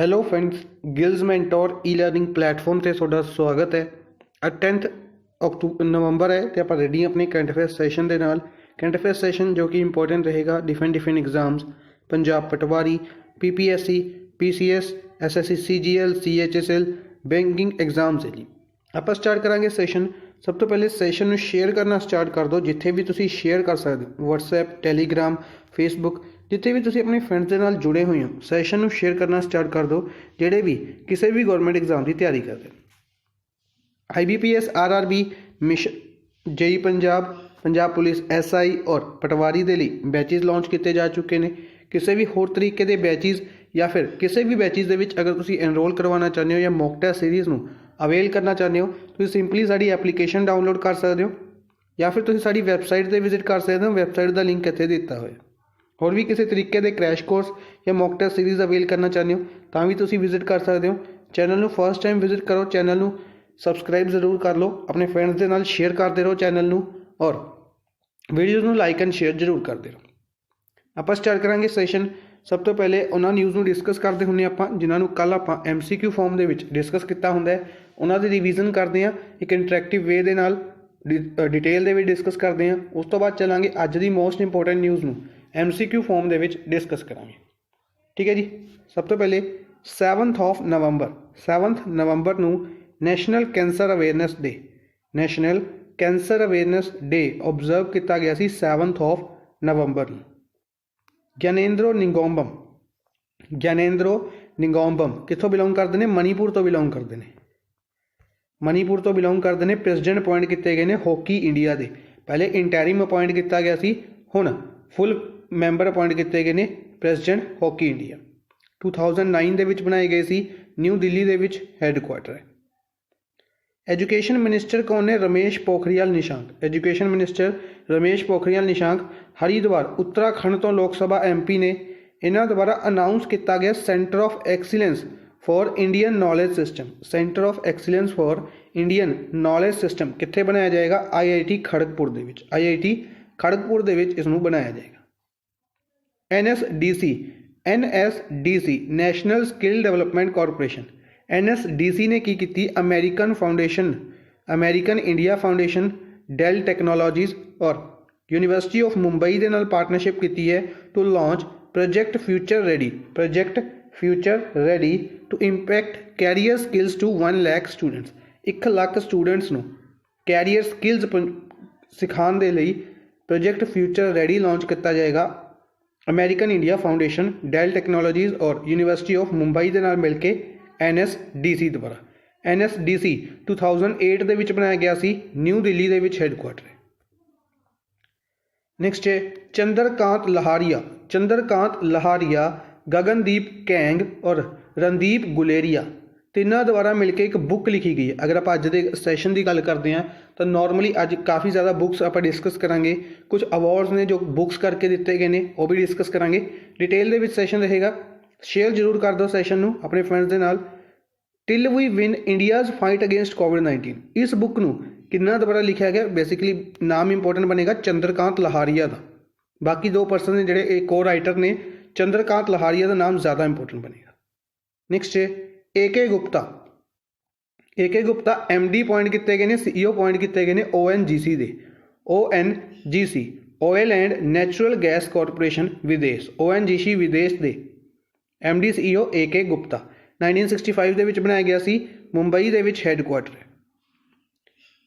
Hello friends, ਗਿਲਜ਼ mentor ਈ learning platform ਤੇ ਤੁਹਾਡਾ ਸਵਾਗਤ ਹੈ। ਅੱਜ 10th ਨਵੰਬਰ ਹੈ ਤੇ ਆਪਾਂ ਰੈਡੀ ਆਪਣੇ ਕਰੰਟ ਅਫੇਅਰ ਸੈਸ਼ਨ ਦੇ ਨਾਲ। ਕਰੰਟ ਅਫੇਅਰ ਸੈਸ਼ਨ ਜੋ ਕਿ ਇੰਪੋਰਟੈਂਟ ਰਹੇਗਾ different exams, Punjab Patwari, PPSC, PCS, SSC, CGL, CHSL, banking exams ਦੇ ਲਈ ਆਪਾਂ ਸਟਾਰਟ ਕਰਾਂਗੇ ਸੈਸ਼ਨ। ਸਭ ਤੋਂ ਪਹਿਲੇ ਸੈਸ਼ਨ ਨੂੰ ਸ਼ੇਅਰ ਕਰਨਾ ਸਟਾਰਟ ਕਰ ਦਿਓ, ਜਿੱਥੇ ਵੀ ਤੁਸੀਂ ਸ਼ੇਅਰ ਕਰ ਸਕਦੇ ਹੋ, ਵਟਸਐਪ, ਟੈਲੀਗ੍ਰਾਮ, ਫੇਸਬੁੱਕ, ਜਿੱਥੇ ਵੀ ਤੁਸੀਂ ਆਪਣੇ ਫਰੈਂਡਸ ਦੇ ਨਾਲ ਜੁੜੇ ਹੋਏ ਹੋ, ਸੈਸ਼ਨ ਨੂੰ ਸ਼ੇਅਰ ਕਰਨਾ ਸਟਾਰਟ ਕਰ ਦਿਓ ਜਿਹੜੇ ਵੀ ਕਿਸੇ ਵੀ ਗਵਰਨਮੈਂਟ ਐਗਜ਼ਾਮ ਦੀ ਤਿਆਰੀ ਕਰਦੇ। IBPS, RRB, mission JEE Punjab, Punjab police, SI ਔਰ ਪਟਵਾਰੀ ਦੇ ਲਈ ਬੈਚਿਸ ਲਾਂਚ ਕੀਤੇ ਜਾ ਚੁੱਕੇ ਨੇ। ਕਿਸੇ ਵੀ ਹੋਰ ਤਰੀਕੇ ਦੇ ਬੈਚਿਸ ਜਾਂ ਫਿਰ ਕਿਸੇ ਵੀ ਬੈਚਿਸ ਦੇ ਵਿੱਚ ਅਗਰ ਤੁਸੀਂ ਐਨਰੋਲ ਕਰਵਾਉਣਾ ਚਾਹੁੰਦੇ ਹੋ ਜਾਂ ਮੌਕ ਟੈਸਟ ਸੀਰੀਜ਼ ਨੂੰ ਅਵੇਲ ਕਰਨਾ ਚਾਹੁੰਦੇ ਹੋ, ਤੁਸੀਂ ਸਿੰਪਲੀ ਸਾਡੀ ਐਪਲੀਕੇਸ਼ਨ ਡਾਊਨਲੋਡ ਕਰ ਸਕਦੇ ਹੋ ਜਾਂ ਫਿਰ ਤੁਸੀਂ ਸਾਡੀ ਵੈਬਸਾਈਟ 'ਤੇ ਵਿਜ਼ਿਟ ਕਰ ਸਕਦੇ ਹੋ। ਵੈਬਸਾਈਟ ਦਾ ਲਿੰਕ ਇੱਥੇ ਦਿੱਤਾ ਹੋਇਆ। ਹੋਰ ਵੀ ਕਿਸੇ ਤਰੀਕੇ ਦੇ ਕ੍ਰੈਸ਼ ਕੋਰਸ ਜਾਂ ਮੌਕ ਟੈਸਟ ਸੀਰੀਜ਼ ਅਵੇਲ ਕਰਨਾ ਚਾਹੁੰਦੇ ਹੋ ਤਾਂ ਵੀ ਤੁਸੀਂ ਵਿਜ਼ਿਟ ਕਰ ਸਕਦੇ ਹੋ। ਚੈਨਲ ਨੂੰ ਫਸਟ ਟਾਈਮ ਵਿਜ਼ਿਟ ਕਰੋ, ਚੈਨਲ ਨੂੰ ਸਬਸਕ੍ਰਾਈਬ ਜ਼ਰੂਰ ਕਰ ਲਓ, ਆਪਣੇ ਫਰੈਂਡਸ ਦੇ ਨਾਲ ਸ਼ੇਅਰ ਕਰਦੇ ਰਹੋ ਚੈਨਲ ਨੂੰ ਔਰ ਵੀਡੀਓਜ਼ ਨੂੰ ਲਾਈਕ ਐਂਡ ਸ਼ੇਅਰ ਜ਼ਰੂਰ ਕਰਦੇ ਰਹੋ। ਆਪਾਂ ਸਟਾਰਟ ਕਰਾਂਗੇ ਸੈਸ਼ਨ। ਸਭ ਤੋਂ ਪਹਿਲੇ ਉਹਨਾਂ ਨਿਊਜ਼ ਨੂੰ ਡਿਸਕਸ ਕਰਦੇ ਹੁੰਦੇ ਆਪਾਂ ਜਿਨ੍ਹਾਂ ਨੂੰ ਕੱਲ੍ਹ ਆਪਾਂ MCQ ਫਾਰਮ ਦੇ ਵਿੱਚ ਡਿਸਕਸ ਕੀਤਾ ਹੁੰਦਾ ਹੈ। ਉਹਨਾਂ ਦੀ ਰਿਵੀਜ਼ਨ ਕਰਦੇ ਹਾਂ ਇੱਕ ਇੰਟਰੈਕਟਿਵ ਵੇ ਦੇ ਨਾਲ, ਡਿਟੇਲ ਦੇ ਵਿੱਚ ਡਿਸਕਸ ਕਰਦੇ ਹਾਂ। ਉਸ ਤੋਂ ਬਾਅਦ ਚੱਲਾਂਗੇ ਅੱਜ ਦੀ ਮੋਸਟ ਇੰਪੋਰਟੈਂਟ ਨਿਊਜ਼ ਨੂੰ MCQ ਫਾਰਮ ਦੇ ਵਿੱਚ ਡਿਸਕਸ ਕਰਾਂਗੇ। ਠੀਕ ਹੈ ਜੀ। ਸਭ ਤੋਂ ਪਹਿਲੇ 7th ਨਵੰਬਰ ਨੂੰ ਨੈਸ਼ਨਲ ਕੈਂਸਰ ਅਵੇਅਰਨੈਸ ਡੇ ਓਬਜ਼ਰਵ ਕੀਤਾ ਗਿਆ ਸੀ 7th ਨਵੰਬਰ ਨੂੰ। ਗਿਆਨੇਂਦਰੋ ਨਿੰਗੋਂਬਮ ਕਿੱਥੋਂ ਬਿਲੋਂਗ ਕਰਦੇ ਨੇ? ਮਣੀਪੁਰ ਤੋਂ ਬਿਲੋਂਗ ਕਰਦੇ ਨੇ। ਪ੍ਰੈਜ਼ੀਡੈਂਟ ਅਪੁਆਇੰਟ ਕੀਤੇ ਗਏ ਨੇ ਹਾਕੀ ਇੰਡੀਆ ਦੇ। ਪਹਿਲੇ ਇੰਟੈਰਿਮ ਅਪੁਆਇੰਟ ਕੀਤਾ ਗਿਆ ਸੀ, ਹੁਣ ਫੁੱਲ ਮੈਂਬਰ ਅਪੁਆਇੰਟ ਕੀਤੇ ਗਏ ਨੇ ਪ੍ਰੈਜ਼ੀਡੈਂਟ ਹਾਕੀ ਇੰਡੀਆ। 2009 ਦੇ ਵਿੱਚ ਬਣਾਏ ਗਏ ਸੀ, ਨਿਊ ਦਿੱਲੀ ਦੇ ਵਿੱਚ ਹੈੱਡਕੁਆਟਰ ਹੈ। ਐਜੂਕੇਸ਼ਨ ਮਿਨਿਸਟਰ ਕੌਣ ਨੇ? ਰਮੇਸ਼ ਪੋਖਰੀਆਲ ਨਿਸ਼ਾਂਕ ਹਰਿਦੁਆਰ ਉੱਤਰਾਖੰਡ ਤੋਂ ਲੋਕ ਸਭਾ MP ਨੇ। ਇਹਨਾਂ ਦੁਆਰਾ ਅਨਾਊਂਸ ਕੀਤਾ ਗਿਆ centre of excellence for Indian knowledge system ਕਿੱਥੇ ਬਣਾਇਆ ਜਾਏਗਾ? IIT ਖੜਗਪੁਰ ਦੇ ਵਿੱਚ ਇਸ ਨੂੰ ਬਣਾਇਆ ਜਾਏਗਾ। NSDC national skill development corporation. NSDC ਨੇ ਕੀ ਕੀਤੀ? American India foundation, Dell technologies ਔਰ ਯੂਨੀਵਰਸਿਟੀ ਆਫ ਮੁੰਬਈ ਦੇ ਨਾਲ ਪਾਰਟਨਰਸ਼ਿਪ ਕੀਤੀ ਹੈ to launch project future ready to impact career skills to 1 lakh students. 1 lakh students ਨੂੰ ਕੈਰੀਅਰ ਸਕਿੱਲਸ ਸਿਖਾਉਣ ਦੇ ਲਈ ਪ੍ਰੋਜੈਕਟ ਫਿਊਚਰ ਰੈਡੀ ਲਾਂਚ ਕੀਤਾ ਜਾਏਗਾ। American India foundation, Dell technologies ਔਰ ਯੂਨੀਵਰਸਿਟੀ ਆਫ ਮੁੰਬਈ ਦੇ ਨਾਲ ਮਿਲ ਕੇ NSDC ਦੁਆਰਾ। NSDC 2008 ਦੇ ਵਿੱਚ ਬਣਾਇਆ ਗਿਆ ਸੀ, ਨਿਊ ਦਿੱਲੀ ਦੇ ਵਿੱਚ ਹੈੱਡਕੁਆਟਰ ਹੈ। ਨੈਕਸਟ ਹੈ ਚੰਦਰਕਾਂਤ ਲਹਾਰੀਆ, ਗਗਨਦੀਪ ਕੈਂਗ ਔਰ ਰਣਦੀਪ ਗੁਲੇਰੀਆ ਤਿੰਨਾਂ ਦੁਆਰਾ ਮਿਲ ਕੇ ਇੱਕ ਬੁੱਕ ਲਿਖੀ ਗਈ ਹੈ। ਅਗਰ ਆਪਾਂ ਅੱਜ ਦੇ ਸੈਸ਼ਨ ਦੀ ਗੱਲ ਕਰਦੇ ਹਾਂ ਤਾਂ ਨੋਰਮਲੀ ਅੱਜ ਕਾਫੀ ਜ਼ਿਆਦਾ ਬੁੱਕਸ ਆਪਾਂ ਡਿਸਕਸ ਕਰਾਂਗੇ। ਕੁਝ ਅਵਾਰਡਸ ਨੇ ਜੋ ਬੁੱਕਸ ਕਰਕੇ ਦਿੱਤੇ ਗਏ ਨੇ, ਉਹ ਵੀ ਡਿਸਕਸ ਕਰਾਂਗੇ। ਡਿਟੇਲ ਦੇ ਵਿੱਚ ਸੈਸ਼ਨ ਰਹੇਗਾ। ਸ਼ੇਅਰ ਜ਼ਰੂਰ ਕਰ ਦਿਓ ਸੈਸ਼ਨ ਨੂੰ ਆਪਣੇ ਫਰੈਂਡਸ ਦੇ ਨਾਲ। Till we win India's fight against COVID-19 ਇਸ ਬੁੱਕ ਨੂੰ ਕਿੰਨਾ ਦੁਆਰਾ ਲਿਖਿਆ ਗਿਆ? ਬੇਸਿਕਲੀ ਨਾਮ ਇੰਪੋਰਟੈਂਟ ਬਣੇਗਾ ਚੰਦਰਕਾਂਤ ਲਹਾਰੀਆ ਦਾ। ਬਾਕੀ 2 ਪਰਸਨ ਨੇ ਜਿਹੜੇ ਇਹ ਕੋ ਰਾਈਟਰ ਨੇ, ਚੰਦਰਕਾਂਤ ਲਹਾਰੀਆ ਦਾ ਨਾਮ ਜ਼ਿਆਦਾ ਇੰਪੋਰਟੈਂਟ ਬਣੇਗਾ। ਨੈਕਸਟ ਹੈ AK ਗੁਪਤਾ MD ਅਪੁਆਇੰਟ ਕੀਤੇ ਗਏ ਨੇ, CEO ਅਪੁਆਇੰਟ ਕੀਤੇ ਗਏ ਨੇ ONGC ਦੇ। ONGC oil and natural gas corporation ਵਿਦੇਸ਼, ONGC ਵਿਦੇਸ਼ ਦੇ MD CEO AK ਗੁਪਤਾ 1965 ਦੇ ਵਿੱਚ ਬਣਾਇਆ ਗਿਆ ਸੀ, ਮੁੰਬਈ ਦੇ ਵਿੱਚ ਹੈੱਡਕੁਆਟਰ ਹੈ।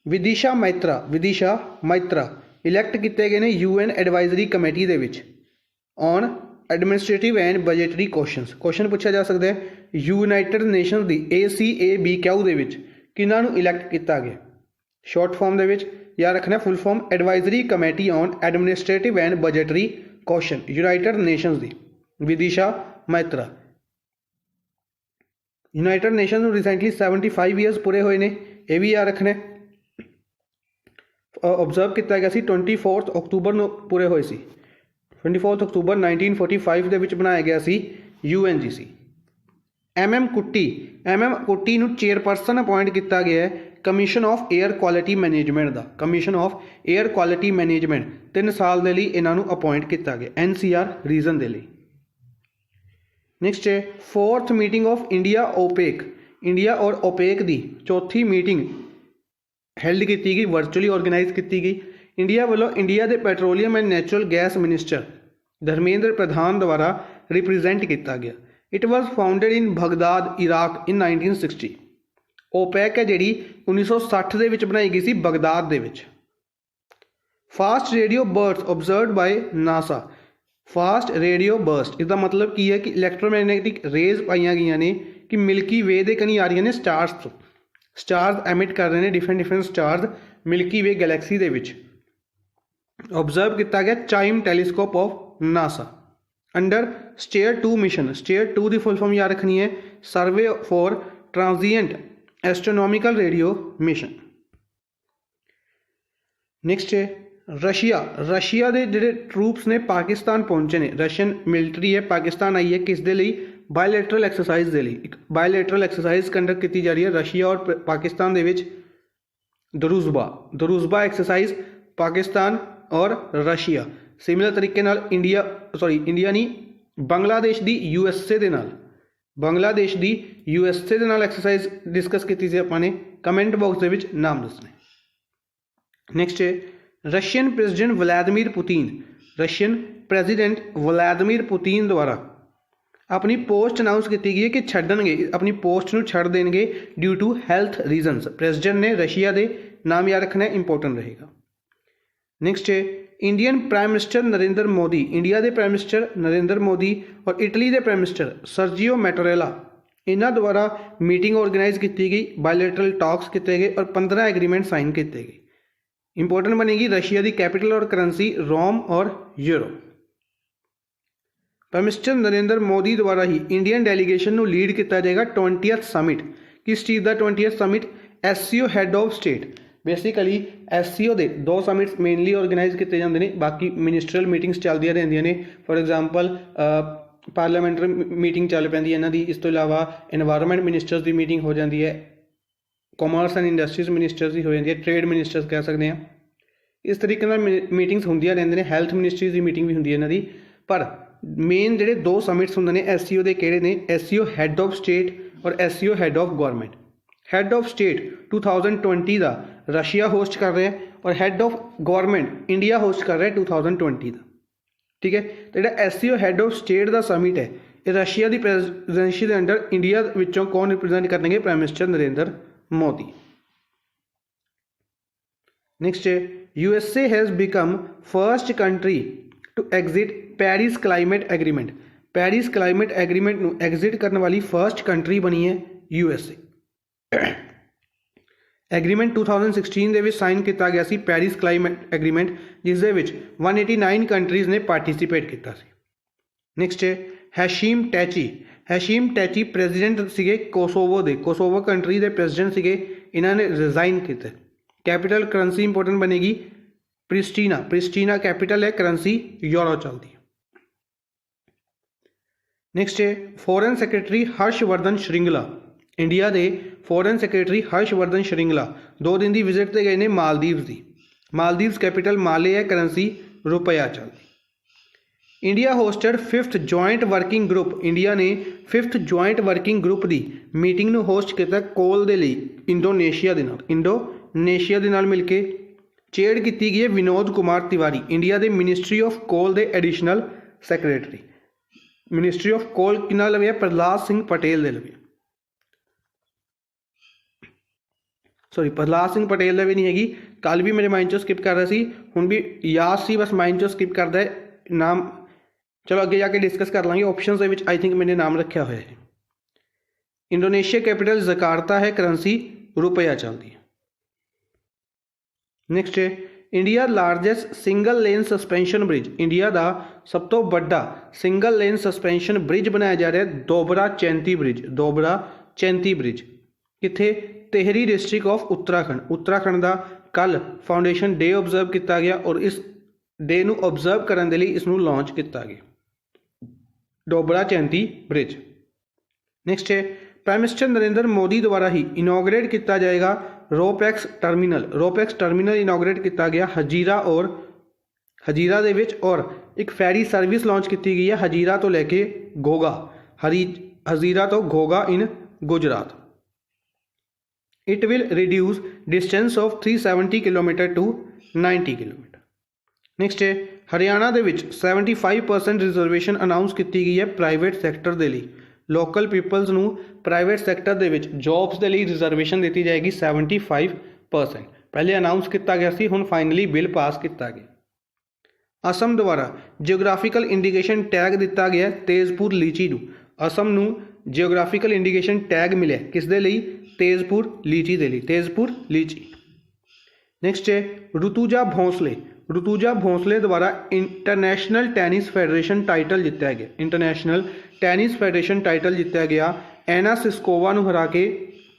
ਵਿਦਿਸ਼ਾ ਮਾਇਤਰਾ ਇਲੈਕਟ ਕੀਤੇ ਗਏ ਨੇ UN ਐਡਵਾਈਜ਼ਰੀ ਕਮੇਟੀ ਦੇ ਵਿੱਚ on administrative and budgetary question ਪੁੱਛਿਆ ਜਾ ਸਕਦਾ ਹੈ। ਯੂਨਾਈਟਿਡ ਨੇਸ਼ਨਸ ਦੀ ACABQ ਦੇ ਵਿੱਚ ਕਿਹਨਾਂ ਨੂੰ ਇਲੈਕਟ ਕੀਤਾ ਗਿਆ? ਸ਼ਾਰਟ ਫਾਰਮ ਦੇ ਵਿੱਚ ਯਾਦ ਰੱਖਣਾ full form advisory committee on administrative and budgetary question, United Nations ਦੀ ਵਿਦਿਸ਼ਾ ਮਾਇਤਰਾ। ਯੂਨਾਈਟਿਡ ਨੇਸ਼ਨ ਨੂੰ ਰੀਸੈਂਟਲੀ 75 ਈਅਰਸ ਪੂਰੇ ਹੋਏ ਨੇ, ਇਹ ਵੀ ਯਾਦ ਰੱਖਣਾ। ਓਬਜ਼ਰਵ ਕੀਤਾ ਗਿਆ ਸੀ 24 ਅਕਤੂਬਰ ਨੂੰ ਪੂਰੇ ਹੋਏ ਸੀ। 24 ਅਕਤੂਬਰ 1945 ਦੇ ਵਿੱਚ ਬਣਾਇਆ ਗਿਆ ਸੀ UNGC। MM ਕੁੱਟੀ ਨੂੰ ਚੇਅਰਪਰਸਨ ਅਪੁਆਇੰਟ ਕੀਤਾ ਗਿਆ ਹੈ commission of air quality management ਦਾ। 3 ਸਾਲ ਦੇ ਲਈ ਇਹਨਾਂ ਨੂੰ ਅਪੁਆਇੰਟ ਕੀਤਾ ਗਿਆ NCR ਰੀਜਨ ਦੇ ਲਈ। नेक्स्ट है fourth meeting of India OPEC, India और ओपेक की चौथी मीटिंग हैल्ड की गई, वर्चुअली ऑर्गेनाइज की गई। इंडिया वालों इंडिया के petroleum and natural gas minister Dharmendra Pradhan द्वारा रिप्रजेंट किया गया। It was founded in Baghdad Iraq in 1960। OPEC है जी 1960 ਦੇ ਵਿੱਚ बनाई गई सी बगदाद ਦੇ ਵਿੱਚ। Fast radio burst observe by NASA, fast radio burst इसका मतलब की है कि इलैक्ट्रोमैगनैटिक रेज पाई गई ने कि मिल्की वे के कहीं आ रही ने स्टार्स तो, स्टार्स एमिट कर रहे हैं different different stars Milky Way galaxy के विच। ऑब्जर्व किया गया CHIME telescope of NASA under STARE 2 mission. STARE 2 की फुल फॉर्म याद रखनी है survey for transient astronomical radio mission. Next है रशिया, रशिया के जोड़े ट्रूप्स ने पाकिस्तान पहुंचे ने, रशियन मिलिटरी है पाकिस्तान आई है किस दे लिए बायलैटरल एक्सरसाइज के लिए। एक बायलैटरल एक्सरसाइज कंडक्ट की जा रही है रशिया और पाकिस्तान के विच, दरुजबा, दरुजबा एक्सरसाइज पाकिस्तान और रशिया। सिमिलर तरीके नाल इंडिया इंडिया नहीं बांग्लादेश की यूएसए के नाल, बांग्लादेश की यूएसए के नाल एक्सरसाइज डिस्कस की थी अपने कमेंट बॉक्स के विच नाम दसने। नेक्स्ट है Russian president Vladimir Putin, Russian president Vladimir Putin द्वारा अपनी पोस्ट अनाउंस की गई है कि छड्डणगे अपनी पोस्ट में छड़ देंगे due to health reasons. President ने रशिया के नाम याद रखना इंपॉर्टेंट रहेगा। नेक्स्ट है Indian prime minister Narendra Modi, India के प्राइम मिनिस्टर नरेंद्र मोदी और इटली के प्राइम मिनिस्टर सर्जियो मैटरेला इन्हों द्वारा मीटिंग ऑर्गेनाइज की गई, बायलैटरल टॉक्स किए गए और 15 एग्रीमेंट साइन किए गए। इंपॉर्टेंट बनेगी रशिया की कैपिटल और करेंसी रोम और euro. Prime minister Narendra Modi द्वारा ही इंडियन डेलीगेशन को लीड किया जाएगा 20th समिट। किस चीज़ का 20th summit? SCO had of state. Basically SCO के 2 समिट्स मेनली ऑर्गेनाइज किए जाते हैं, बाकी मिनिस्ट्रियल मीटिंग्स चलदियाँ रहंदियां ने। फॉर एग्जाम्पल पार्लियामेंटरी मीटिंग चल पैंदी है इन्हां दी, इस तो इलावा एनवायरनमेंट मिनिस्टर्स की मीटिंग हो जाती है, कॉमर्स एंड इंडस्ट्रीज मिनिस्टर्स की हो जाती है, ट्रेड मिनिस्टर्स कह सकते हैं। इस तरीके नाल मीटिंग्स होंदियां रहंदियां ने। हैल्थ मिनिस्ट्रीज की मीटिंग भी होंदी है इन्हां दी। पर मेन जिहड़े 2 समिट्स होंदे ने SCO के किहड़े ने? SCO हैड ऑफ स्टेट और SCO had of government. Had of state 2020 का रशिया होस्ट कर रहा है और had of government India host कर रहा है 2020 का। ठीक है, तो जो SCO हैड ऑफ स्टेट का समिट है ये रशिया की प्रेजिडेंसी के अंडर इंडिया विचों कौन रिप्रजेंट करेंगे? Prime minister Narendra Modi. Next है USA has become first country to exit Paris climate agreement. Paris climate agreement नू एग्जिट करने वाली फर्स्ट कंट्री बनी है USA। एग्रीमेंट 2016 के साइन किया गया सी पेरिस क्लाइमेट एग्रीमेंट, जिस दे विच 189 कंट्रीज़ ने पार्टिसिपेट किया सी। नेक्स्ट है हैशीम टैची। हैशीम टैची प्रेजिडेंट सीगे कोसोवो दे, कोसोवो कंट्री के प्रेजिडेंट सीगे, इन्होंने रिजाइन किया। कैपिटल करेंसी इंपॉर्टेंट बनेगी प्रिस्टीना, प्रिस्टीना कैपिटल है, करेंसी यूरो चलती है। नेक्स्ट है foreign secretary Harshvardhan Shringla, India के फॉरेन सैक्रटरी हर्षवर्धन श्रिंगला 2 दिन की विजिट से गए हैं मालदीव्स की। मालदीव्स कैपिटल माले है, करेंसी रुपया चलती। India hosted 5th joint working group, India ने 5th जॉइंट वर्किंग ग्रुप की मीटिंग में होस्ट किया कोल के लिए इंडोनेशिया के नाल, इंडोनेशिया के नाल मिलके। चेयर की गई है विनोद कुमार तिवारी, इंडिया के मिनिस्ट्री ऑफ कोल के additional secretary. Ministry of coal किना लवे है? प्रहलाद सिंह पटेल दे लवे, सॉरी प्रहलाद सिंह पटेल दे भी नहीं हैगी। कल भी मेरे माइंड चो स्किप कर रहा सी, हुण भी याद सी, बस माइंड चो स्किप करता है नाम। चलो अगे जाके डिस्कस कर लाँगे। ऑप्शन के आई थिंक मैंने नाम रखा हुआ है। इंडोनेशिया कैपिटल जकार्ता है, करेंसी रुपया चलती है। नेक्स्ट है India largest single lane suspension bridge, India का सब तो बड़ा सिंगल लेन सस्पेंशन ब्रिज बनाया जा रहा है दोबरा चैंती ब्रिज। दोबरा चैंती ब्रिज किथे? Tehri district of Uttarakhand. उत्तराखंड का कल फाउंडेशन डे ऑब्जर्व किया गया और इस डे नू ऑब्जर्व करने के लिए इसनू लॉन्च किया गया, डोबरा चैंती ब्रिज। नेक्स्ट है प्राइम मिनिस्टर नरेंद्र मोदी द्वारा ही इनॉग्रेट किया जाएगा RoPax terminal. RoPax terminal inaugurate किया गया हजीरा और हजीरा दे विच, और एक फेरी सर्विस लॉन्च की गई है हजीरा तो लैके घोगा। हजीरा तो Ghogha in Gujarat. It will reduce distance of 370 kilometre to 90 kilometre. Next है हरियाणा दे विच 75% रिजर्वेशन अनाउंस की गई है प्राइवेट सैक्टर के लिए। लोकल पीपल्स नू प्राइवेट सैक्टर दे विच जॉब्स के लिए रिजर्वेशन दी जाएगी 75%। पहले अनाउंस किया गया सी, हुण फाइनली बिल पास किया गया। असम द्वारा जियोग्राफिकल इंडिकेशन टैग दिता गया तेजपुर लीची नू। असम नू जियोग्राफिकल इंडिकेशन टैग मिले किस दे लई? तेजपुर लीची दे लई, तेजपुर लीची। नैक्सट है ऋतुजा भोंसले। ऋतुजा भोंसले द्वारा इंटरनेशनल टेनिस फेडरेशन टाइटल जितया गया। इंटरनेशनल टेनिस फेडरेशन टाइटल जितया गया एना सिस्कोवा नू हरा के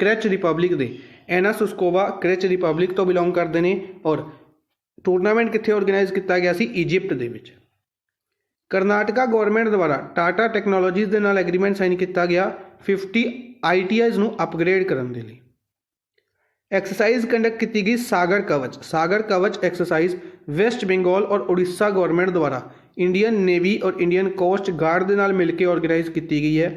क्रेच रिपब्लिक दे। एना सिस्कोवा क्रेच रिपब्लिक तो बिलोंग करते हैं और टूरनामेंट कित्थे ऑर्गेनाइज किया गया सी? इजिप्ट दे विच। करनाटका गौरमेंट द्वारा टाटा टैक्नोलॉजीज के नाल एग्रीमेंट साइन किया गया 50 ITIs नू अपग्रेड करने के लिए। एक्सरसाइज कंडक्ट की गई सागर कवच। सागर कवच एक्सरसाइज वेस्ट बंगाल और उड़ीसा गौरमेंट द्वारा इंडियन नेवी और इंडियन कोस्ट गार्ड के नाल मिलकर ऑर्गेनाइज की गई है।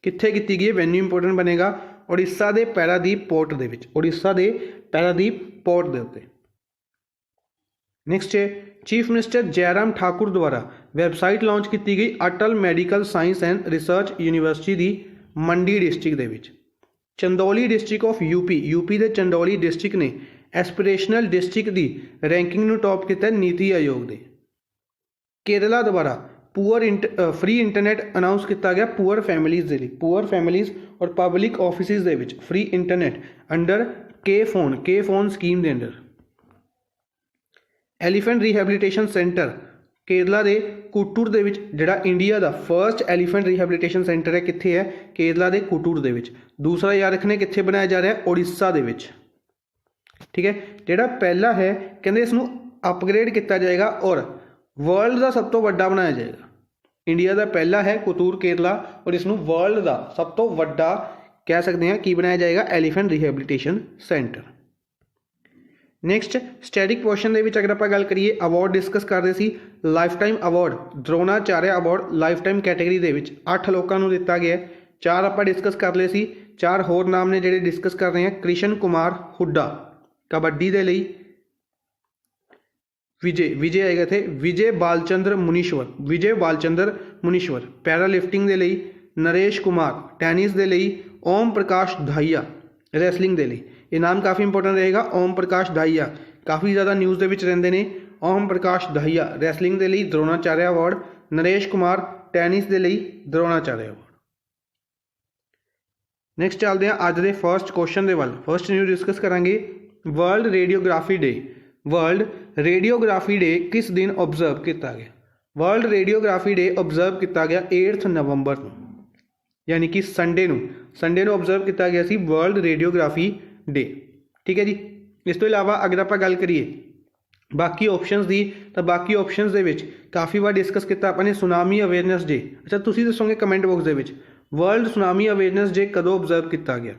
कित्थे की गई है? वेन्यू इंपोर्टेंट बनेगा उड़ीसा के पैरादीप पोर्ट दे विच। उड़ीसा के पैरादीप पोर्ट के उत्ते। नैक्सट है चीफ मिनिस्टर जयराम ठाकुर द्वारा वैबसाइट लॉन्च की गई Atal medical science and research university की मंडी डिस्ट्रिक्ट दे विच। चंदौली डिस्ट्रिक्ट ऑफ यूपी के चंदौली डिस्ट्रिक्ट ने एसपिरेशनल डिस्ट्रिक्ट की रैंकिंग नू टॉप किया नीति आयोग दे। केरला द्वारा फ्री इंटरनेट अनाउंस किया गया पुअर फैमिलीज़ के लिए। पुअर फैमिलीज़ और पब्लिक ऑफिसिस दे विच फ्री इंटरनेट अंडर के फोन स्कीम के under. Elephant rehabilitation centre Kerala के कुटूर दे विच जिहड़ा इंडिया का फर्स्ट एलीफेंट रिहैबिलिटेशन सेंटर है कित्थे है? केरला के कुटूर दे विच। दूसरा याद रखने कित्थे बनाया जा रहा है? उड़ीसा दे विच। ठीक है, जिहड़ा पहला है कहंदे इसनूं अपग्रेड किया जाएगा और वर्ल्ड का सब तो वड्डा बनाया जाएगा। इंडिया का पहला है कुतूर केरला और इसनूं वर्ल्ड का सब तो वड्डा कह सकते हैं कि बनाया जाएगा elephant rehabilitation centre. Next static question के अगर आप गल करिए अवार्ड डिस्कस कर रहे सी life time award Dronacharya award life time category के 8 लोगों को दिता गया। 4 आप डिस्कस कर ले सी, 4 होर नाम ने जिहड़े डिस्कस कर रहे हैं। कृष्ण कुमार हुड्डा कबड्डी के लिए, विजय आएगा थे विजय बालचंद्र मुनीश्वर पैरा लिफ्टिंग के लिए, नरेश कुमार टेनिस के लिए, ओम प्रकाश धाइया रैसलिंग के लिए। ये नाम काफ़ी इंपोर्टेंट रहेगा। ओम प्रकाश धाइया काफ़ी ज़्यादा न्यूज़ के विच रहिंदे ने। ओम प्रकाश धाइया रैसलिंग के लिए द्रोणाचार्य अवार्ड, नरेश कुमार टेनिस के लिए द्रोणाचार्य अवार्ड। नैक्सट चलते हैं अज के फर्स्ट क्वेश्चन के वाल। फर्स्ट न्यूज़ डिस्कस करांगे world radiography day. World radiography day किस दिन ऑब्जर्व किया गया? वर्ल्ड रेडियोग्राफी डे ऑब्जर्व किया गया 8 नवंबर को, यानी कि संडे नू ऑब्जर्व किया गया सी वर्ल्ड रेडियोग्राफी डे। ठीक है जी। इस तो इलावा अगर आप गल करिए बाकी ऑप्शनस की, तो बाकी ऑप्शनस दे विच काफ़ी बार डिस्कस किया आपने सुनामी अवेयरनेस डे। अच्छा तुसीं दसोगे कमेंट बॉक्स दे विच वर्ल्ड सुनामी अवेयरनेस डे कदों ऑब्जर्व किया गया।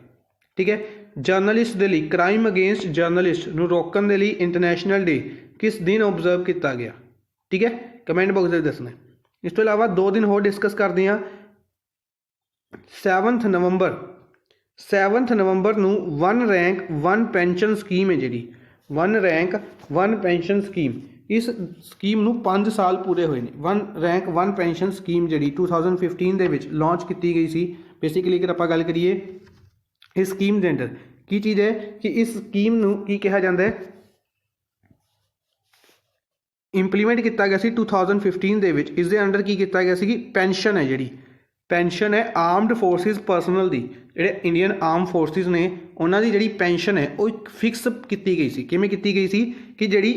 ठीक है। जर्नलिस्ट के लिए क्राइम अगेंस्ट जर्नलिस्ट नूं रोकण के लिए इंटरनेशनल डे किस दिन ऑब्जर्व किया गया? ठीक है, कमेंट बॉक्स में दसना। इस तो इलावा 2 दिन होर डिस्कस करते हैं। 7 नवंबर नूं one rank one pension scheme है जी, one rank one pension scheme, इस स्कीम नूं 5 साल पूरे हुए हैं। One rank one pension scheme जी 2015 दे विच लॉन्च की गई सी। बेसिकली अगर आप गल करिए इस स्कीम के अंडर की चीज़ है कि इस स्कीम नूं की कहा जाता है इंप्लीमेंट किया गया सी 2015 दे विच। इस दे अंडर की किया गया सी कि पेंशन है जी, पेंशन है आर्मड फोर्सिस परसनल दी, जिहड़े इंडियन आर्म फोर्सिस ने उन्हां दी जिहड़ी पेंशन है वो एक फिक्स की गई सी। किवें की गई सी कि जिहड़ी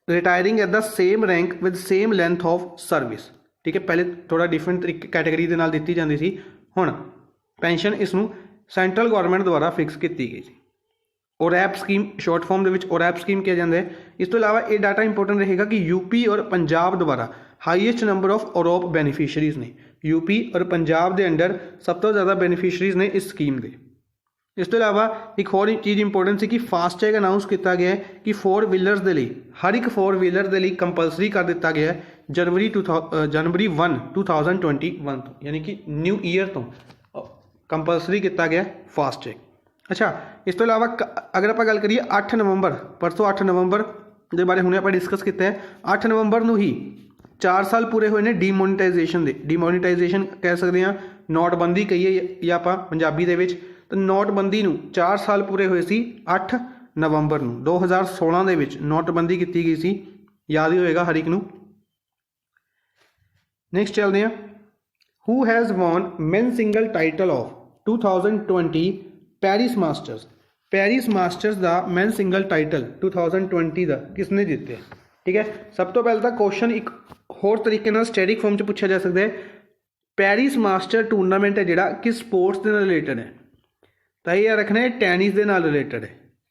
retiring at the same rank with same length of service. ठीक है, पहले थोड़ा डिफरेंट तरीके कैटेगरी दे नाल दित्ती जाती सी, हुण पेंशन इसनूं सेंट्रल गौरमेंट द्वारा फिक्स की गई सी। ओरैप स्कीम शॉर्ट फॉर्म दे विच ओरैप स्कीम किया जाता है। इस तो इलावा ये डाटा इंपोर्टेंट रहेगा कि यूपी और पंजाब द्वारा हाईएस्ट नंबर ऑफ ओरैप बेनीफिशरीज ने, यूपी और पंजाब के अंडर सब तो ज़्यादा बेनीफिशरीज ने इस स्कीम के। इस तो इलावा एक होर चीज़ इंपोर्टेंट सी कि फास्टैग अनाउंस किया गया है कि 4 व्हीलर्स के लिए, हर एक 4 व्हीलर के लिए कंपलसरी कर दिता गया है जनवरी 1 2021 तो, यानी कि न्यू ईयर तो कंपलसरी किया गया फास्टैग। अच्छा, इस तो इलावा अगर आप गल करिए 8 नवंबर, परसों 8 नवंबर के बारे हुणे आप डिस्कस किया है। 8 नवंबर को ही 4 साल पूरे हुए ने डीमोनीटाइजेशन के। डीमोनीटाइजेशन कह सकते हैं, नोटबंदी कहिए या आप पंजाबी दे विच, तो नोटबंदी नूं 4 साल पूरे हुए सी 8 नवंबर नूं 2016 दे विच नोटबंदी की गई सी, याद ही होएगा हर एक नूं। नेक्स्ट चलते हैं, who has won men single title of 2020 Paris Masters. Paris Masters का मैन सिंगल टाइटल 2020 का किसने जीते? ठीक है, सब तो पहले तो क्वेश्चन एक होर तरीके नाल स्टैटिक फॉर्म च पूछा जा सकता है, पैरिस मास्टर टूरनामेंट है जिहड़ा किस स्पोर्ट्स के रिलेटेड है? तो ये रखना है टैनिस के नाल रिलेटेड है।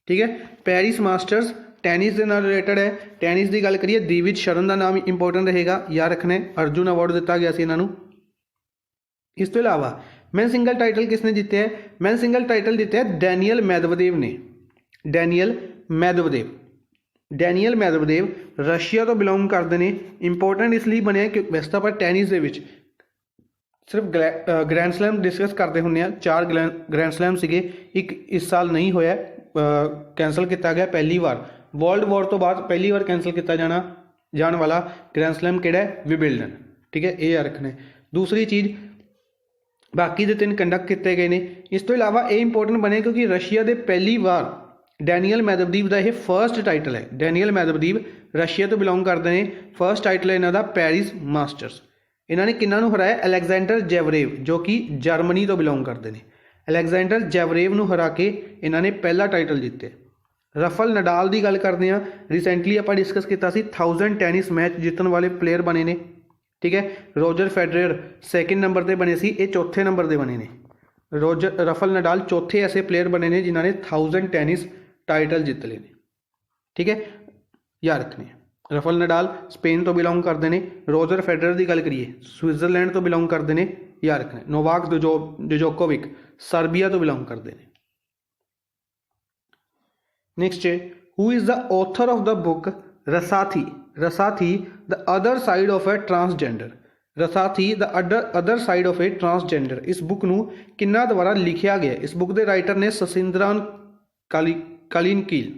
ठीक है, पैरिस मास्टर्स टैनिस के नाल रिलेटेड है। टैनिस की गल करिए, दिविज शरण का नाम इंपोर्टेंट रहेगा, या रखना है अर्जुन अवार्ड दिता गया इन्हों नूं। इस तो इलावा मैन सिंगल टाइटल किसने जीते है? मैन सिंगल टाइटल जीते है डैनियल मेदवेदेव ने। Daniel Medvedev, Daniel Medvedev Russia तो बिलोंग करते हैं। इंपोर्टेंट इसलिए बने कि वैसे तो आप टैनिस के सिर्फ ग्रैंड स्लैम डिस्कस करते होंगे, 4 ग्रैंड स्लैम से एक इस साल नहीं होया, कैंसल किया गया पहली बार। वर्ल्ड वॉर तो बाद पहली बार कैंसल किया जाने वाला ग्रैंड स्लैम किहड़ा है? विंबलडन। ठीक है, ये रखना है। दूसरी चीज़, बाकी दे 3 कंडक्ट किए गए हैं। इस तो इलावा ये इंपोर्टेंट बने क्योंकि रशिया के पहली बार डैनियल मेदवेदेव का यह फर्स्ट टाइटल है। डैनियल मेदवेदेव रशिया तो बिलोंग करते हैं, फर्स्ट टाइटल है इन्हों का पैरिस मास्टर्स। इन्होंने किन्हों हराया? अलेक्जेंडर जेवरेव, जो कि जर्मनी तो बिलोंग करते हैं। अलेक्जेंडर जेवरेव को हरा के इन्होंने पहला टाइटल जीते। रफल नडाल की गल करते हैं, रिसेंटली आप डिस्कस किया 1000 टैनिस मैच जीतने वाले प्लेयर बने ने। ठीक है, रोजर फेडरर 2nd नंबर पर बने सी, ये 4थे नंबर पर बने ने। रफल नडाल 4थे ऐसे प्लेयर बने ने जिन्होंने 1000 टैनिस टाइटल जीत ले। ठीक है, याद रखने। रफल नडाल स्पेन तो बिलोंग करते हैं। रोजर फेडरर की गल करिए स्विट्जरलैंड तो बिलोंग करते हैं, याद रखना। नोवाक जोकोविक सर्बिया तो बिलोंग करते हैं। नेक्स्ट है, who is the author of the book Rasathi? Rasathi the other side of a transgender. Rasathi the other side of a transgender, इस बुक नूं किन्ना द्वारा लिखिया गया? इस बुक के राइटर ने ससिंद्रान कालिनकील,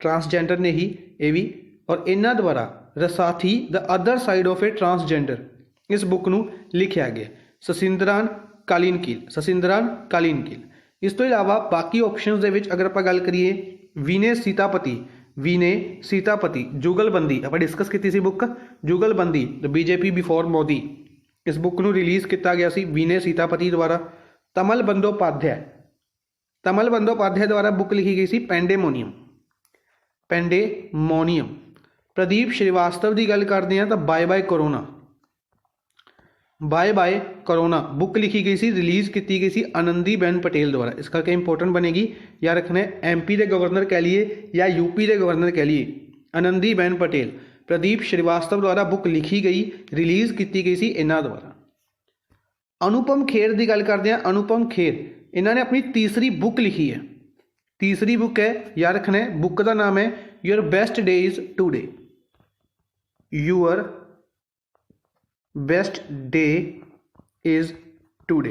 ट्रांसजेंडर ने ही ये भी, और इन्हां द्वारा Rasathi the other side of a transgender इस बुक नूं लिखिया गया। ससिंद्रान कालिनकील, ससिंद्रान कालिनकील। इस तो इलावा बाकी ऑप्शनस दे विच अगर आप गल करिए, विनय सीतापति, विनय सीतापति जुगलबंदी आप डिस्कस की सी बुक, जुगलबंदी द बीजेपी बिफोर मोदी, इस बुक नूं रिलीज़ किया गया सी विनय सीतापति द्वारा। तमल बंदोपाध्याय, तमल बंदोपाध्याय द्वारा बुक लिखी गई सी पेंडेमोनियम, पेंडेमोनियम। प्रदीप श्रीवास्तव की गल करते हैं तो bye bye corona, bye bye corona book लिखी गई सी, रिलीज़ की गई सी आनंदीबेन पटेल द्वारा। इस करके इंपोर्टेंट बनेगी, या रखना है MP के गवर्नर कह लिए या UP के गवर्नर कह लिए, आनंदीबेन पटेल। प्रदीप श्रीवास्तव द्वारा बुक लिखी गई, रिलीज़ की गई सी इन्हों द्वारा। अनुपम खेर की गल करते हैं, अनुपम खेर इन्होंने अपनी तीसरी बुक लिखी है, तीसरी बुक है, या रखना है बुक का नाम है your best day is today, your best day is today.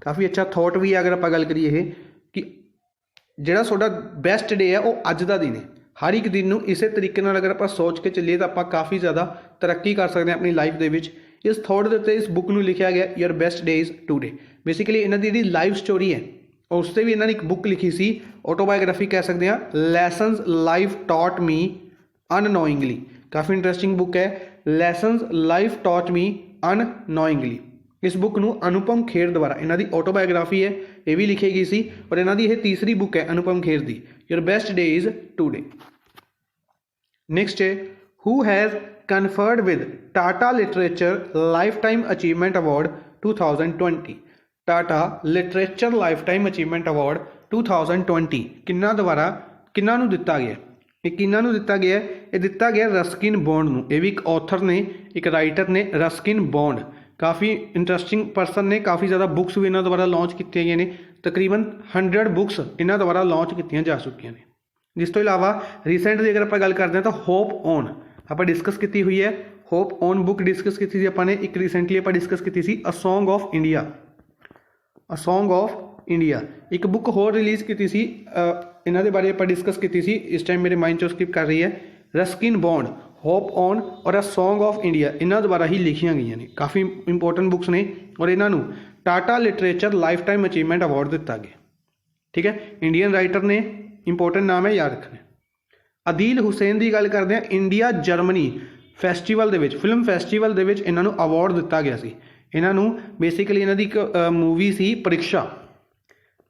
काफ़ी अच्छा थॉट भी है अगर आप गल करिए कि जोड़ा थोड़ा बेस्ट डे है वो अज का दिन है। हर एक दिन इस तरीके अगर आप सोच के चलिए तो आप काफ़ी ज़्यादा तरक्की कर सकते हैं अपनी लाइफ के विच। इस थॉट के उत्ते इस बुक में लिखा गया your best day is today. Basically इन्हों की जी लाइफ स्टोरी है और उससे भी इन्होंने एक बुक लिखी सी, ऑटोबायोग्राफी कह सकते हैं, lessons life taught me unknowingly. काफ़ी इंटरेस्टिंग बुक है, lessons life taught me unknowingly. इस बुक नूं अनुपम खेर द्वारा, इन्हों की ऑटोबायोग्राफी है, ये भी लिखी गई सी और इन्हों की यह तीसरी बुक है अनुपम खेर की, your best day is today. Next है, who has conferred with Tata literature life time achievement award 2020। Tata literature life time achievement award 2020 किन्ना द्वारा किन्ना नूं दिता गया? ये किन्ना नूं दिता गया? ये दिता गया रस्किन बॉन्ड नूं। ये भी एक ऑथर ने, एक राइटर ने, रस्किन बॉन्ड। काफ़ी इंटरेस्टिंग पर्सन ने, काफ़ी ज़्यादा बुक्स भी इन्हों द्वारा लॉन्च की गई ने, तकरीबन 100 बुक्स इन्हों द्वारा लॉन्च की जा चुकी हैं। जिस तो इलावा रिसेंटली अगर आप गल करते हैं तो होप ऑन आप डिस्कस की हुई है, होप ऑन बुक डिस्कस की थी अपने, एक रिसेंटली आप डिस्कस की थी a song of India, a song of India. एक बुक होर रिलीज़ की थी, इन्हों के बारे आप डिस्कस की थी, इस टाइम मेरे माइंड चो स्किप कर रही है। रस्किन बॉन्ड, होप ऑन और अ सॉन्ग ऑफ इंडिया इन्हों द्वारा ही लिखिया गई ने, काफ़ी इंपोर्टेंट बुक्स ने और इन्हों Tata literature life time achievement award दिता गया। ठीक है, इंडियन राइटर ने, इंपोर्टेंट नाम है, याद रखना। अदील हुसैन की गल करते हैं, इंडिया जर्मनी फैसटिवल दे विच, फिल्म फैसटिवल दे विच इन्हों अवार्ड दिता गया सी। इन्हों बेसिकली इन्हों की एक मूवी सी परीक्षा,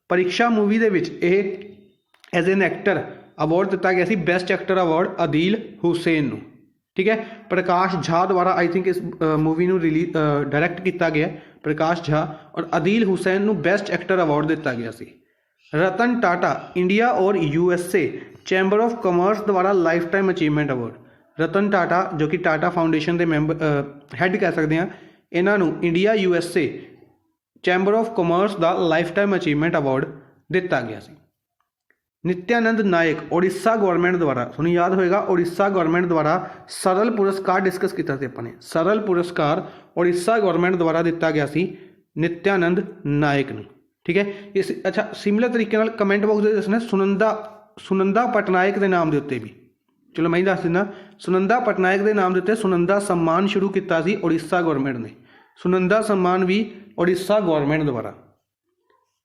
परीक्षा मूवी दे विच एज एन एक्टर अवार्ड दिता गया सी, best actor award Adil Hussain नूं। ठीक है, प्रकाश झा द्वारा आई थिंक इस मूवी नूं रिलीज डायरैक्ट किया गया, प्रकाश झा, और अदील हुसैन नूं बेस्ट एक्टर अवार्ड दिता गया सी। रतन टाटा, इंडिया और यूएसए चैंबर ऑफ कॉमर्स द्वारा life time achievement award. Ratan Tata जो कि टाटा फाउंडेशन के मैंबर हैड कह सकते हैं, इन्हों India USA chamber of commerce का लाइफ टाइम अचीवमेंट अवार्ड दिता गया सी। नित्यानंद नायक उड़ीसा गवर्नमेंट द्वारा, तुहानूं याद होएगा उड़ीसा गवर्नमेंट द्वारा सरल पुरस्कार डिस्कस किया सी अपने, सरल पुरस्कार उड़ीसा गवर्नमेंट द्वारा दिता गया सी नित्यानंद नायक नूं। ठीक है, इस अच्छा सिमिलर तरीके नाल कमेंट बॉक्स में दसना सुनंदा पटनायक के नाम के उत्ते भी, चलो मैं दस दिना, सुनंदा पटनायक के नाम के उत्ते सुनंदा सम्मान शुरू किया सी उड़ीसा गवर्नमेंट ने, सुनंदा सम्मान भी उड़ीसा गवर्नमेंट द्वारा।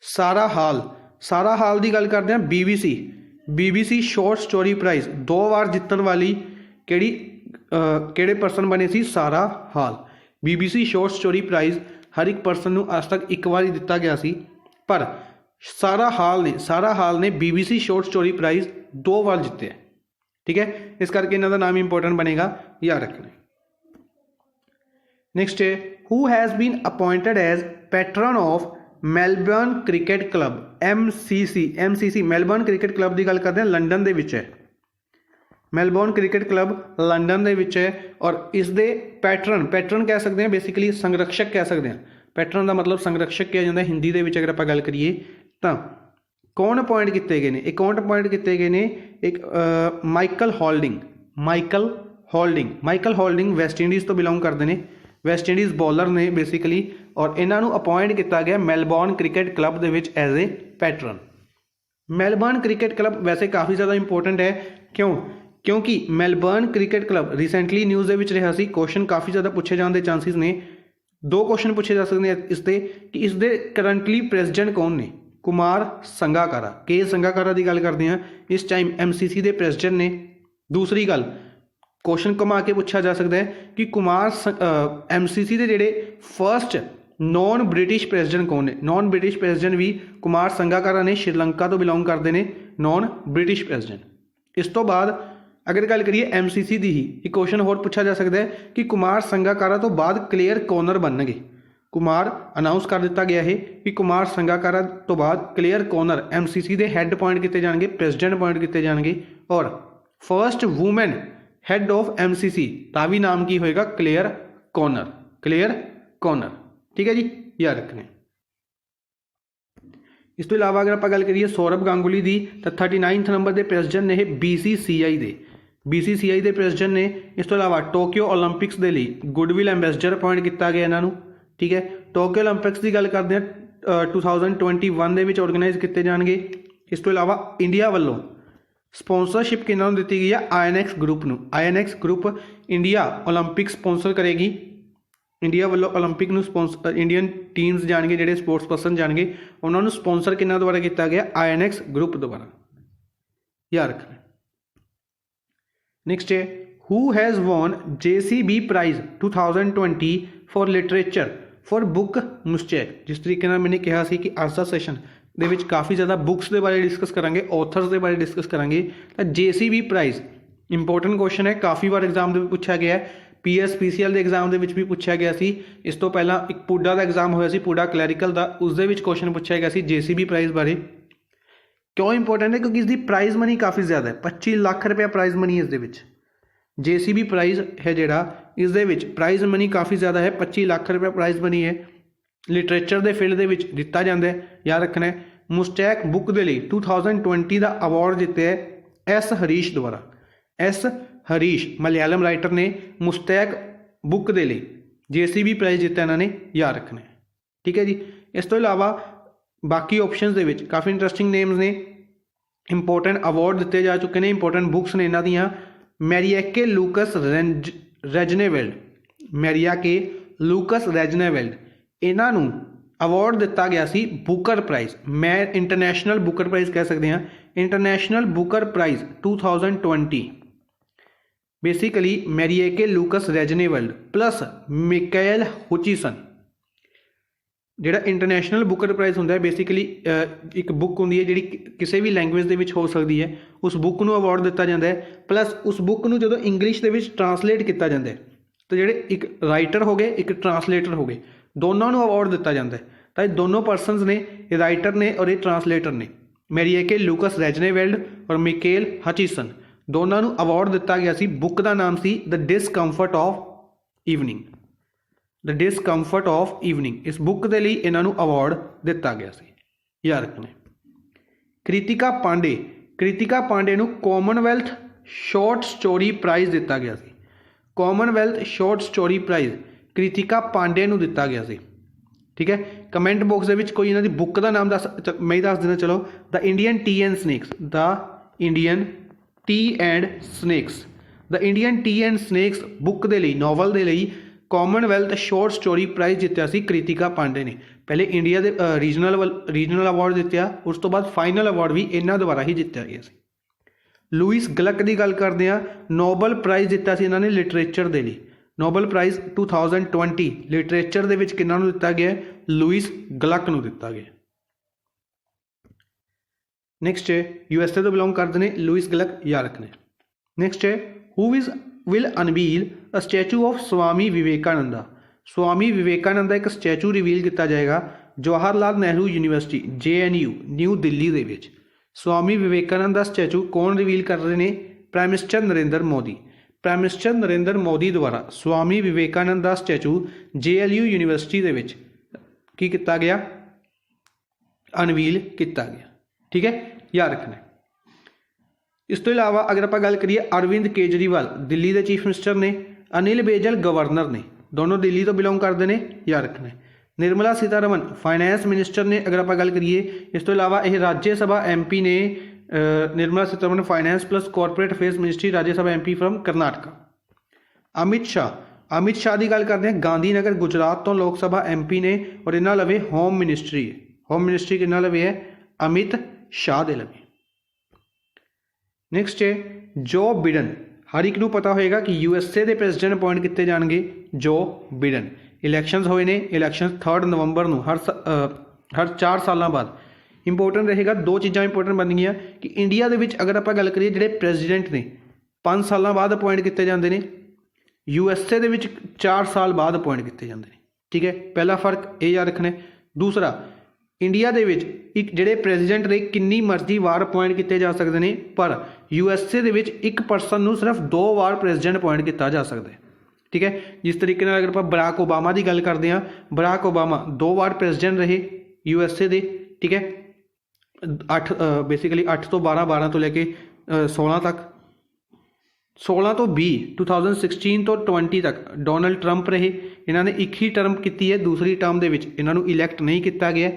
सारा हाल, सारा हाल की गल करते हैं, बीबीसी शॉर्ट स्टोरी प्राइज़ 2 बार जितने वाली किहड़े परसन बने सी, सारा हाल। बीबीसी शॉर्ट स्टोरी प्राइज़ हर एक परसन नूं अज तक एक बार दिता गया सी, पर सारा हाल ने बीबीसी शॉर्ट स्टोरी प्राइज़ 2 बार जिते है। ठीक है, इस करके इन्हों का नाम इंपोर्टेंट बनेगा, याद रखना। नेक्स्ट है, who has been appointed as patron of Melbourne Cricket Club, MCC Melbourne Cricket Club की गल करते हैं, लंडन दे विच है, मेलबर्न क्रिकेट क्लब लंडन दे विच है, और इस दे पैटरन कह सकते हैं, बेसिकली संरक्षक कह सकते हैं, पैटरन का मतलब संरक्षक किया जाता है हिंदी के विच अगर आप गल करिए तो। कौन अपॉइंट किए गए हैं, एक कौन अपॉइंट किए गए हैं, एक माइकल होल्डिंग वैस्ट इंडीज़ तो बिलोंग करते हैं, वैस्ट इंडीज़ बॉलर ने बेसिकली, और इन्हों अपॉइंट किया गया मेलबर्न क्रिकेट क्लब के विच as a patron. Melbourne Cricket Club वैसे काफ़ी ज़्यादा इंपोर्टेंट है, क्योंकि Melbourne Cricket Club recently news के रहा सी, क्वेश्चन काफ़ी ज़्यादा पूछे जाने के चांसिस ने, 2 क्वेश्चन पूछे जा सकते हैं इससे कि इसके करंटली प्रेजिडेंट कौन ने, कुमार संगाकारा, के संगाकारा की गल करते हैं, इस टाइम MCC के प्रेजिडेंट ने। दूसरी गल क्वेश्चन घुमा के पूछा जा सकता है कि कुमार MCC के जोड़े फर्स्ट नॉन ब्रिटिश प्रेजिडेंट कौन ने, नॉन ब्रिटिश प्रेजिडेंट भी कुमार संगाकारा ने, श्रीलंका तो बिलोंग करते हैं, नॉन ब्रिटिश प्रेजिडेंट। इस तो बाद अगर गल करिए MCC की ही एक क्वेश्चन होर पूछा जा सकता है कि कुमार संगाकारा तो बाद क्लियर कॉर्नर बननगे, कुमार अनाउंस कर दिता गया है कि कुमार संगाकारा तो बाद क्लियर कॉर्नर MCC के हैड अपॉइंट किए जाएंगे, प्रेजिडेंट अपॉइंट किए जाएंगे, और first women had of MCC का भी नाम की होएगा, क्लियर कॉर्नर। ठीक है जी, याद रखना। इस तो इलावा अगर आप गल करिए सौरभ गांगुली की, तो 39 नंबर के प्रेजिडेंट ने BCCI के प्रेजिडेंट ने। इस तो इलावा टोक्यो ओलंपिक्स के लिए गुडविल एंबेसडर अपॉइंट किया गया इन्हों। ठीक है, टोक्यो ओलंपिक्स की गल करते हैं 2021 के ऑर्गेनाइज किए जाएंगे। इस तो इलावा इंडिया वालों स्पॉन्सरशिप किन्होंने दी गई है, INX ग्रुप नूं। INX group India Olympic sponsor करेगी, इंडिया वालों ओलंपिक नूं स्पॉन्सर, इंडियन टीम्स जाएंगे, जोड़े स्पोर्ट्स पर्सन जाएंगे, उन्होंने स्पॉन्सर किन्हों द्वारा किया गया, INX ग्रुप द्वारा, याद रखना। नेक्स्ट है, who has won JCB prize 2020 for literature for book Moustache. जिस तरीके मैंने कहा कि अज का सैशन के काफ़ी ज़्यादा बुक्स के बारे डिस्कस करांगे, ऑथर्स के बारे डिस्कस करांगे, तो JCB प्राइज़ इंपोर्टेंट क्वेश्चन है, काफ़ी बार एग्जाम में पूछा गया है, PSPCL के एग्जाम के भी पूछा गया सी। इस तो पहला एक पूडा का एग्जाम होया सी, पूडा क्लैरिकल का, उस क्वेश्चन पूछा गया सी JCB प्राइज़ बारे। क्यों इंपोर्टेंट है, क्योंकि इसकी प्राइज़ मनी काफ़ी ज़्यादा है, 25 लाख रुपया प्राइज़ मनी है इस JCB प्राइज़ है जोड़ा, इस प्राइज़ मनी काफ़ी ज़्यादा है, 25 लाख रुपया प्राइज़ मनी है, लिटरेचर के फील्ड के दिता जाता है, याद रखना है। मुस्टैक बुक के लिए 2020 का अवार्ड जीते है S हरीश द्वारा। S हरीश मलयालम राइटर ने मुस्टैक बुक दे लिए JCB प्राइज़ जिता इन्होंने याद रखना है। ठीक है जी। इस तो इलावा बाकी ऑप्शनस दे विच काफ़ी इंटरस्टिंग नेम्स ने, इंपोर्टेंट अवार्ड दिते जा चुके हैं, इंपोर्टेंट बुक्स ने इन्हों दियां। मैरियाके लूकस रेजनेवेल्ड, मैरियाके लूकस रेजनेवेल्ड, इन्हों अवार्ड दिता गया सी बुकर प्राइज़, मैं इंटरनेशनल बुकर प्राइज़ कह सकते हैं, International Booker Prize 2020। Basically Marieke Lucas Rijneveld plus Michele Hutchison, जिहड़ा इंटरनेशनल बुकर प्राइज़ होंदा है बेसिकली एक बुक होंदी है जिहड़ी किसी भी लैंगुएज दे विच हो सकती है, उस बुक नूं अवार्ड दिता जाता है, प्लस उस बुक नूं जदों इंग्लिश दे विच ट्रांसलेट किया जाता है तो जिहड़े एक राइटर हो गए एक ट्रांसलेटर हो गए, दोनों नूं अवार्ड दिता जाता है। तो ये दोनों परसनस ने, राइटर ने और ये ट्रांसलेटर ने, मैरियाके लूकस रेजनेवेल्ड और मिकाएल हचिसन, दोनों नूं अवार्ड दिता गया सी। बुक का नाम see the discomfort of evening, the discomfort of evening. इस बुक के लिए इन्हों अवार्ड दिता गया सी, याद रखना। कृतिका पांडे, कृतिका पांडे नूं कॉमनवैल्थ शॉर्ट स्टोरी प्राइज़ दिता गया सी, Commonwealth short story prize Kritika Pandey नूं दिता गया सी। ठीक है। कमेंट बॉक्स दे विच कोई इन्हां दी बुक का नाम दस, मैं ही दस देना चलो, the Indian tea and snacks, the Indian tea and snacks, the Indian tea and snacks book दे लई, नॉवल दे लई कॉमनवैल्थ शॉर्ट स्टोरी प्राइज़ जितया सी कृतिका पांडे ने। पहले इंडिया के रीजनल अवार्ड जितया, उस तो बाद फाइनल अवार्ड भी इन्हों द्वारा ही जितया गया सी। लुइस गलक की गल करते हैं, नोबल प्राइज़ जिता सी इन्होंने लिटरेचर के लिए, नोबल प्राइज़ 2020 लिटरेचर दे विच किन्हां नूं दिता गया, लुइस गलक नूं दिता गया। नैक्सट है USA तो बिलोंग करते हैं लुइस गलक, याद रखने। नैक्सट है who is will unveil a statue of Swami Vivekananda, Swami Vivekananda एक स्टैचू रिवील किया जाएगा जवाहरलाल नेहरू यूनिवर्सिटी JNU न्यू दिल्ली दे विच। स्वामी विवेकानंद का स्टैचू कौन रिवील कर रहे हैं? Prime minister Narendra Modi, prime minister Narendra Modi द्वारा स्वामी विवेकानंद का स्टैचू JLU यूनिवर्सिटी दे विच की किया गया, अनवील किया गया। ठीक है, याद रखना। इस तो इलावा अगर आप गल करिए अरविंद केजरीवाल दिल्ली के चीफ मिनिस्टर ने, अनिल बैजल गवर्नर ने, दोनों दिल्ली तो बिलोंग करते हैं, याद रखना। निर्मला सीतारमन फाइनैंस मिनिस्टर ने अगर आप गल करिए। इस तो इलावा यह राज्य सभा MP ने, Nirmala Sitharaman finance plus corporate affairs ministry राज्य सभा MP फ्रॉम कर्नाटका। अमित शाह की गल करते हैं, गांधीनगर गुजरात तो लोक सभा MP ने और इन्हों लवे होम मिनिस्ट्री है, होम मिनिस्ट्री किन्ना लवे है? अमित शाह दे लवे। नैक्सट है जो बिडन, हर एक नूं पता होएगा कि USA के प्रेजिडेंट अपॉइंट किए जाएंगे जो बिडन। इलैक्शंस होए ने, इलैक्शंस 3 नवंबर नूं हर 4 सालों बाद। इंपोर्टेंट रहेगा, दो चीज़ां इंपोर्टेंट बन गई कि इंडिया के अगर आप गल करिए जिहड़े प्रेजिडेंट ने 5 सालों बाद अपॉइंट किए जाते हैं, USA के 4 साल बाद अपॉइंट किए जाते हैं। ठीक है, पहला फर्क ये याद रखना। दूसरा, इंडिया के एक जोड़े प्रेजिडेंट ने किन्नी मर्जी वार अपॉइंट किए जा सकते हैं, पर USA के एक पर्सन को सिर्फ 2 बार प्रेजिडेंट अपॉइंट किया जा सकता है। ठीक है, जिस तरीके अगर आप बराक ओबामा की गल करते हैं, बराक ओबामा 2 बार प्रेजिडेंट रहे USA के। ठीक है, 8 बेसिकली 8 तो 12, 12 तो लेके 16 तक, 16 तो 20, 2016 तो 20 तक डोनाल्ड ट्रंप रहे। इन्होंने एक ही टर्म की है, दूसरी टर्म के इन्हों इलैक्ट नहीं किया गया।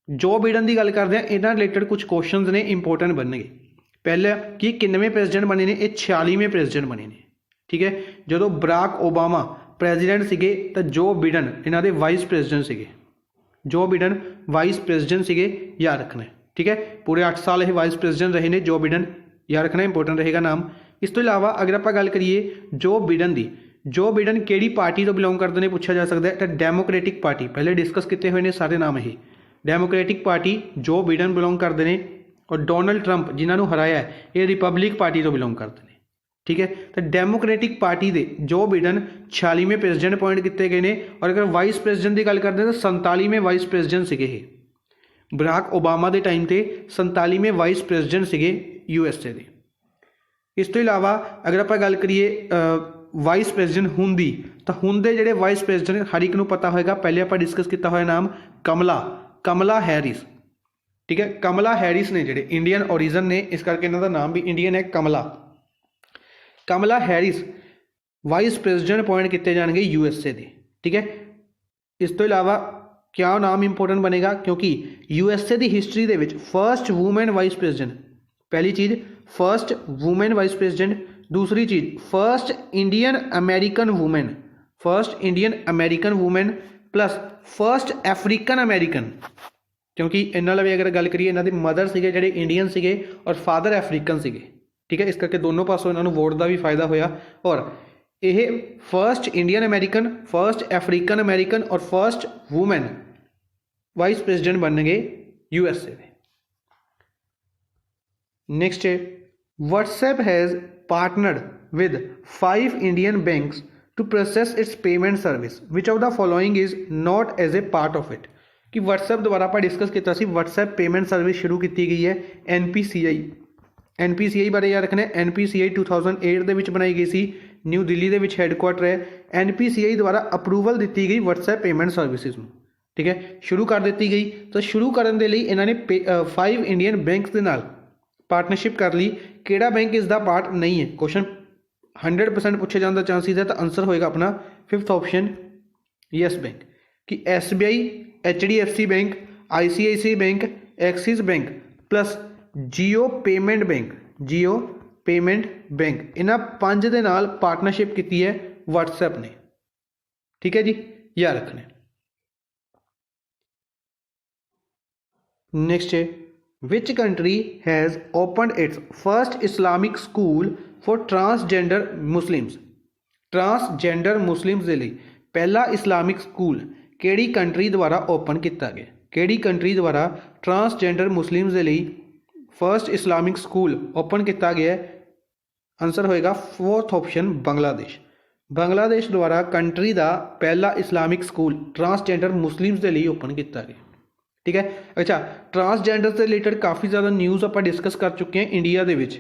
जो बिडन की गल करते हैं, इन्होंने रिलेटेड कुछ क्वेश्चन ने इंपोर्टेंट बनने। पहले कि किन्नवें प्रेजिडेंट बने ने, ये 46वें प्रेजिडेंट बने ने। ठीक है, जो बराक ओबामा प्रेजिडेंट सीगे तो जो बिडन इन्हों के वाइस प्रेजिडेंट सीगे, जो बिडन वाइस प्रेजिडेंट सीगे, याद रखना है। ठीक है, पूरे 8 साल ये वाइस प्रेजिडेंट रहे ने जो बिडन, याद रखना, इंपोर्टेंट रहेगा नाम। इस तो इलावा अगर आप गल करिए जो बिडन की, जो बिडन किहड़ी पार्टी तो बिलोंग करते हैं पूछा जा सकता है, तो डेमोक्रेटिक पार्टी पहले डिस्कस किए हुए हैं सारे नाम ही। डेमोक्रेटिक पार्टी जो बिडन बिलोंग करते हैं, और डोनाल्ड ट्रंप जिन्होंने हराया है ये रिपब्लिक पार्टी तो बिलोंग करते हैं। ठीक है, तो डेमोक्रेटिक पार्टी के जो बिडन 46वें प्रेजिडेंट अपॉइंट किए गए हैं, और अगर वाइस प्रेजिडेंट की गल करते हैं तो 47वें वाइस प्रेजिडेंट से। बराक ओबामा के टाइम पर 47वें वाइस प्रेजिडेंट से USA के। इस तो इलावा अगर आप गल करिए वाइस प्रेजिडेंट हुंदी, तो हुंदे जिहड़े वाइस प्रेजिडेंट हर एक नूं पता होएगा, पहले आप डिस्कस किया हुआ नाम कमला हैरिस। ठीक है, कमला हैरिस ने जिहड़े इंडियन ओरिजिन ने, इस करके इन्हों का नाम भी इंडियन है, कमला हैरिस ਵਾਈਸ ਪ੍ਰੈਜ਼ੀਡੈਂਟ ਅਪॉइंट किए जाएंगे USA ਦੇ। ठीक है, इस तो इलावा क्या नाम इंपोर्टेंट बनेगा, क्योंकि USA की हिस्टरी दे विच फर्स्ट वूमेन वाइस प्रेजिडेंट, पहली चीज़ फर्स्ट वूमेन वाइस प्रेजिडेंट, दूसरी चीज़ first Indian American women, first Indian American women plus first African American, क्योंकि इन्होंने भी अगर गल करिए इन्होंने मदर से जोड़े इंडियन से और फादर अफ्रीकन से। ठीक है, इस करके दोनों पासों इन्होंने वोट का भी फायदा होया। और यह first Indian American, first African American और फर्स्ट वूमेन वाइस प्रेजिडेंट बनेंगे USA में। नेक्स्ट है WhatsApp has partnered with 5 Indian banks to process its payment service, which of the following is not as a part of it. कि WhatsApp द्वारा आप discuss किया सी WhatsApp payment service शुरू की गई है NPCI बारे याद रखना है। NPCI 2008 ਦੇ ਵਿੱਚ बनाई गई सी, न्यू दिल्ली ਦੇ ਵਿੱਚ हैडकुआटर है। NPCI द्वारा अप्रूवल दी गई व्हाट्सएप पेमेंट सर्विसिज में। ठीक है, शुरू कर दी गई। तो शुरू करने के लिए इन्होंने 5 इंडियन बैंक्स के नाल पार्टनरशिप कर ली। किहड़ा बैंक इसका पार्ट नहीं है, क्वेश्चन 100% पूछे जाने का चांसिस है। तो आंसर होएगा अपना 5th ऑप्शन यस बैंक। कि SBI, HDFC bank, ICICI bank, Axis bank plus Jio payment bank, इन्हां 5 दे नाल पार्टनरशिप की है व्हाट्सएप ने। ठीक है जी, याद रखना। नेक्स्ट है which country has opened it's first Islamic school for transgender Muslims. Transgender Muslims के लिए पहला इस्लामिक स्कूल किहड़ी कंट्री द्वारा ओपन किया गया, किहड़ी कंट्री द्वारा ट्रांसजेंडर मुस्लिम्स के लिए फर्स्ट इस्लामिक स्कूल ओपन किया गया है। आंसर होएगा 4th ऑप्शन बांग्लादेश। बांग्लादेश द्वारा कंट्री का पहला इस्लामिक स्कूल ट्रांसजेंडर मुस्लिम्स के लिए ओपन किया गया। ठीक है, अच्छा ट्रांसजेंडर से रिलेटेड काफ़ी ज़्यादा न्यूज़ आप डिस्कस कर चुके हैं इंडिया के विच।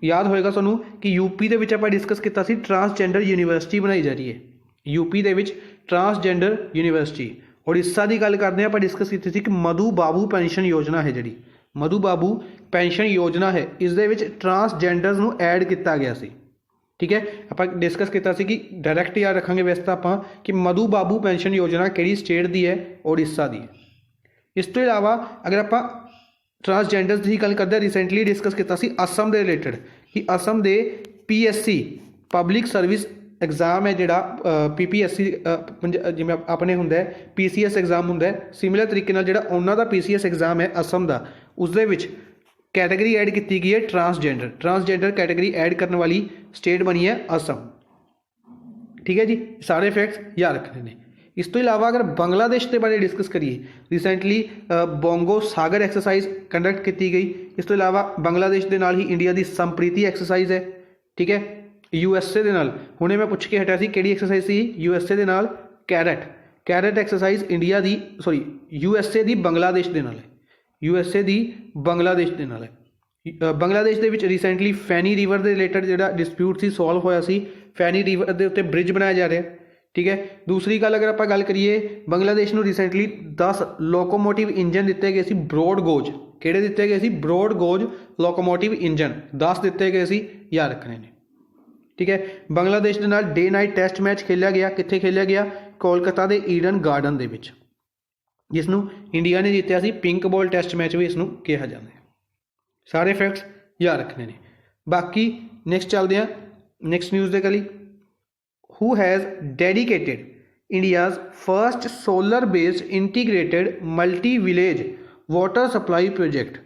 याद होएगा सानू कि यूपी के विच आप डिस्कस किया सी ट्रांसजेंडर यूनिवर्सिटी बनाई जा रही है। यूपी के विच ट्रांसजेंडर यूनिवर्सिटी। उड़ीसा की गल करते हैं, आप डिस्कस की थी कि मधु बाबू पेंशन योजना है, जी मधु बाबू पेंशन योजना है, इस दे विच ट्रांसजेंडर्स नूं ऐड किया गया सी। ठीक है, आप डिस्कस किया कि डायरैक्ट याद रखांगे वैसे तो आप कि मधु बाबू पेंशन योजना किहड़ी स्टेट की है, उड़ीसा की। इस तो इलावा अगर आप ट्रांसजेंडर्स की गल करते हैं, रिसेंटली डिस्कस किया सी असम के रिलेटेड कि असम के PSC पब्लिक सर्विस एग्जाम है जोड़ा PPSC जिमें अपने होंगे PCS एग्जाम होंगे, सिमिलर तरीके नाल जोड़ा उन्हों का PCS एग्जाम है असम का, उस दे विच कैटेगरी ऐड की गई है ट्रांसजेंडर कैटेगरी ऐड करने वाली स्टेट बनी है असम। ठीक है जी, सारे फैक्ट्स याद रखने ने। इस तो इलावा अगर बांग्लादेश के बारे डिस्कस करिए, रिसेंटली बोंगो सागर एक्सरसाइज कंडक्ट की गई। इस तो इलावा बांग्लादेश के नाल ही इंडिया की संप्रीति एक्सरसाइज है। ठीक है, USA के नाल हुणे मैं पूछ के हटिया सी किहड़ी एक्सरसाइज सी, USA के नाल कैरेट एक्सरसाइज इंडिया की USA की बांग्लादेश के नाल है, USA की बांग्लादेश के नाल है। बांग्लादेश के विच रिसेंटली फैनी रिवर के रिलेटेड जो डिस्प्यूट सी सॉल्व होया सी, फैनी रिवर के उत्ते ब्रिज बनाया जा रहा है। ठीक है, दूसरी गल अगर आप गल करिए बांग्लादेश को रिसेंटली 10 लोकोमोटिव इंजन दिते गए सी ब्रॉड गोज, किहड़े दिते गए सी ब्रॉड गोज लोकोमोटिव इंजन 10 दिते गए सी, याद रखने ने। ठीक है, बांग्लादेश के नाल डे नाइट टेस्ट मैच खेलिया गया, कित्थे खेलिया गया, कोलकाता के ईडन गार्डन दे विच, जिसनों इंडिया ने जीतिया सी पिंक बॉल टेस्ट मैच भी इसनों कहा जाता है। सारे फैक्ट्स याद रखने ने। बाकी नैक्सट चलते हैं नैक्सट न्यूज़ के लिए। Who has dedicated India's first solar based integrated multi village water supply project.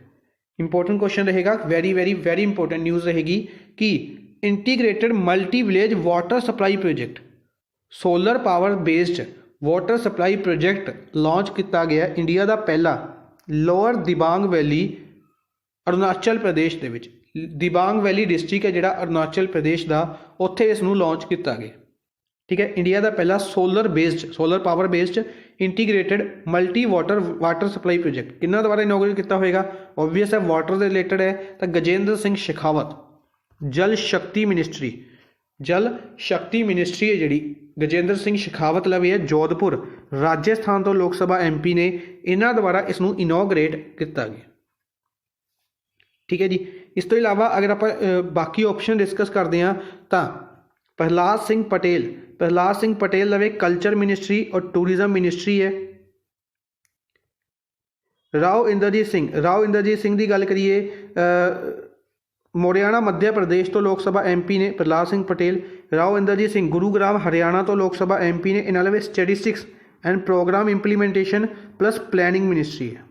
Important question रहेगा, very very very important news रहेगी कि integrated multi village water supply project, solar power based water supply project launch किया गया India का पहला lower Dibang valley Arunachal Pradesh के विच। Dibang valley district है जिहड़ा अरुणाचल प्रदेश का, उत्थे इसनूं लॉन्च किया गया। ठीक है, इंडिया का पहला solar power based integrated multi water supply project किन्ना द्वारा इनोग्रेट किया होएगा, ओबवियस है वाटर से रिलेटेड है। तो गजेंद्र सिंह शेखावत जल शक्ति मिनिस्ट्री है जी, गजेंद्र सिंह शेखावत लवी है जोधपुर राजस्थान तो लोक सभा MP ने, इन्हों द्वारा इसनूं इनोग्रेट किया गया। ठीक है जी, इस तो इलावा अगर आप बाकी ऑप्शन डिस्कस करते हैं तो प्रहलाद सिंह पटेल लवे कल्चर मिनिस्ट्री और टूरिज्म मिनिस्ट्री है। राव इंद्रजीत सिंह की गल करिए मोरियाना मध्य प्रदेश तो लोक सभा MP ने प्रहलाद सिंह पटेल। राव इंद्रजीत सिंह गुरुग्राम हरियाणा तो लोक सभा MP ने। इन्होंने लवे statistics and programme implementation plus planning ministry है।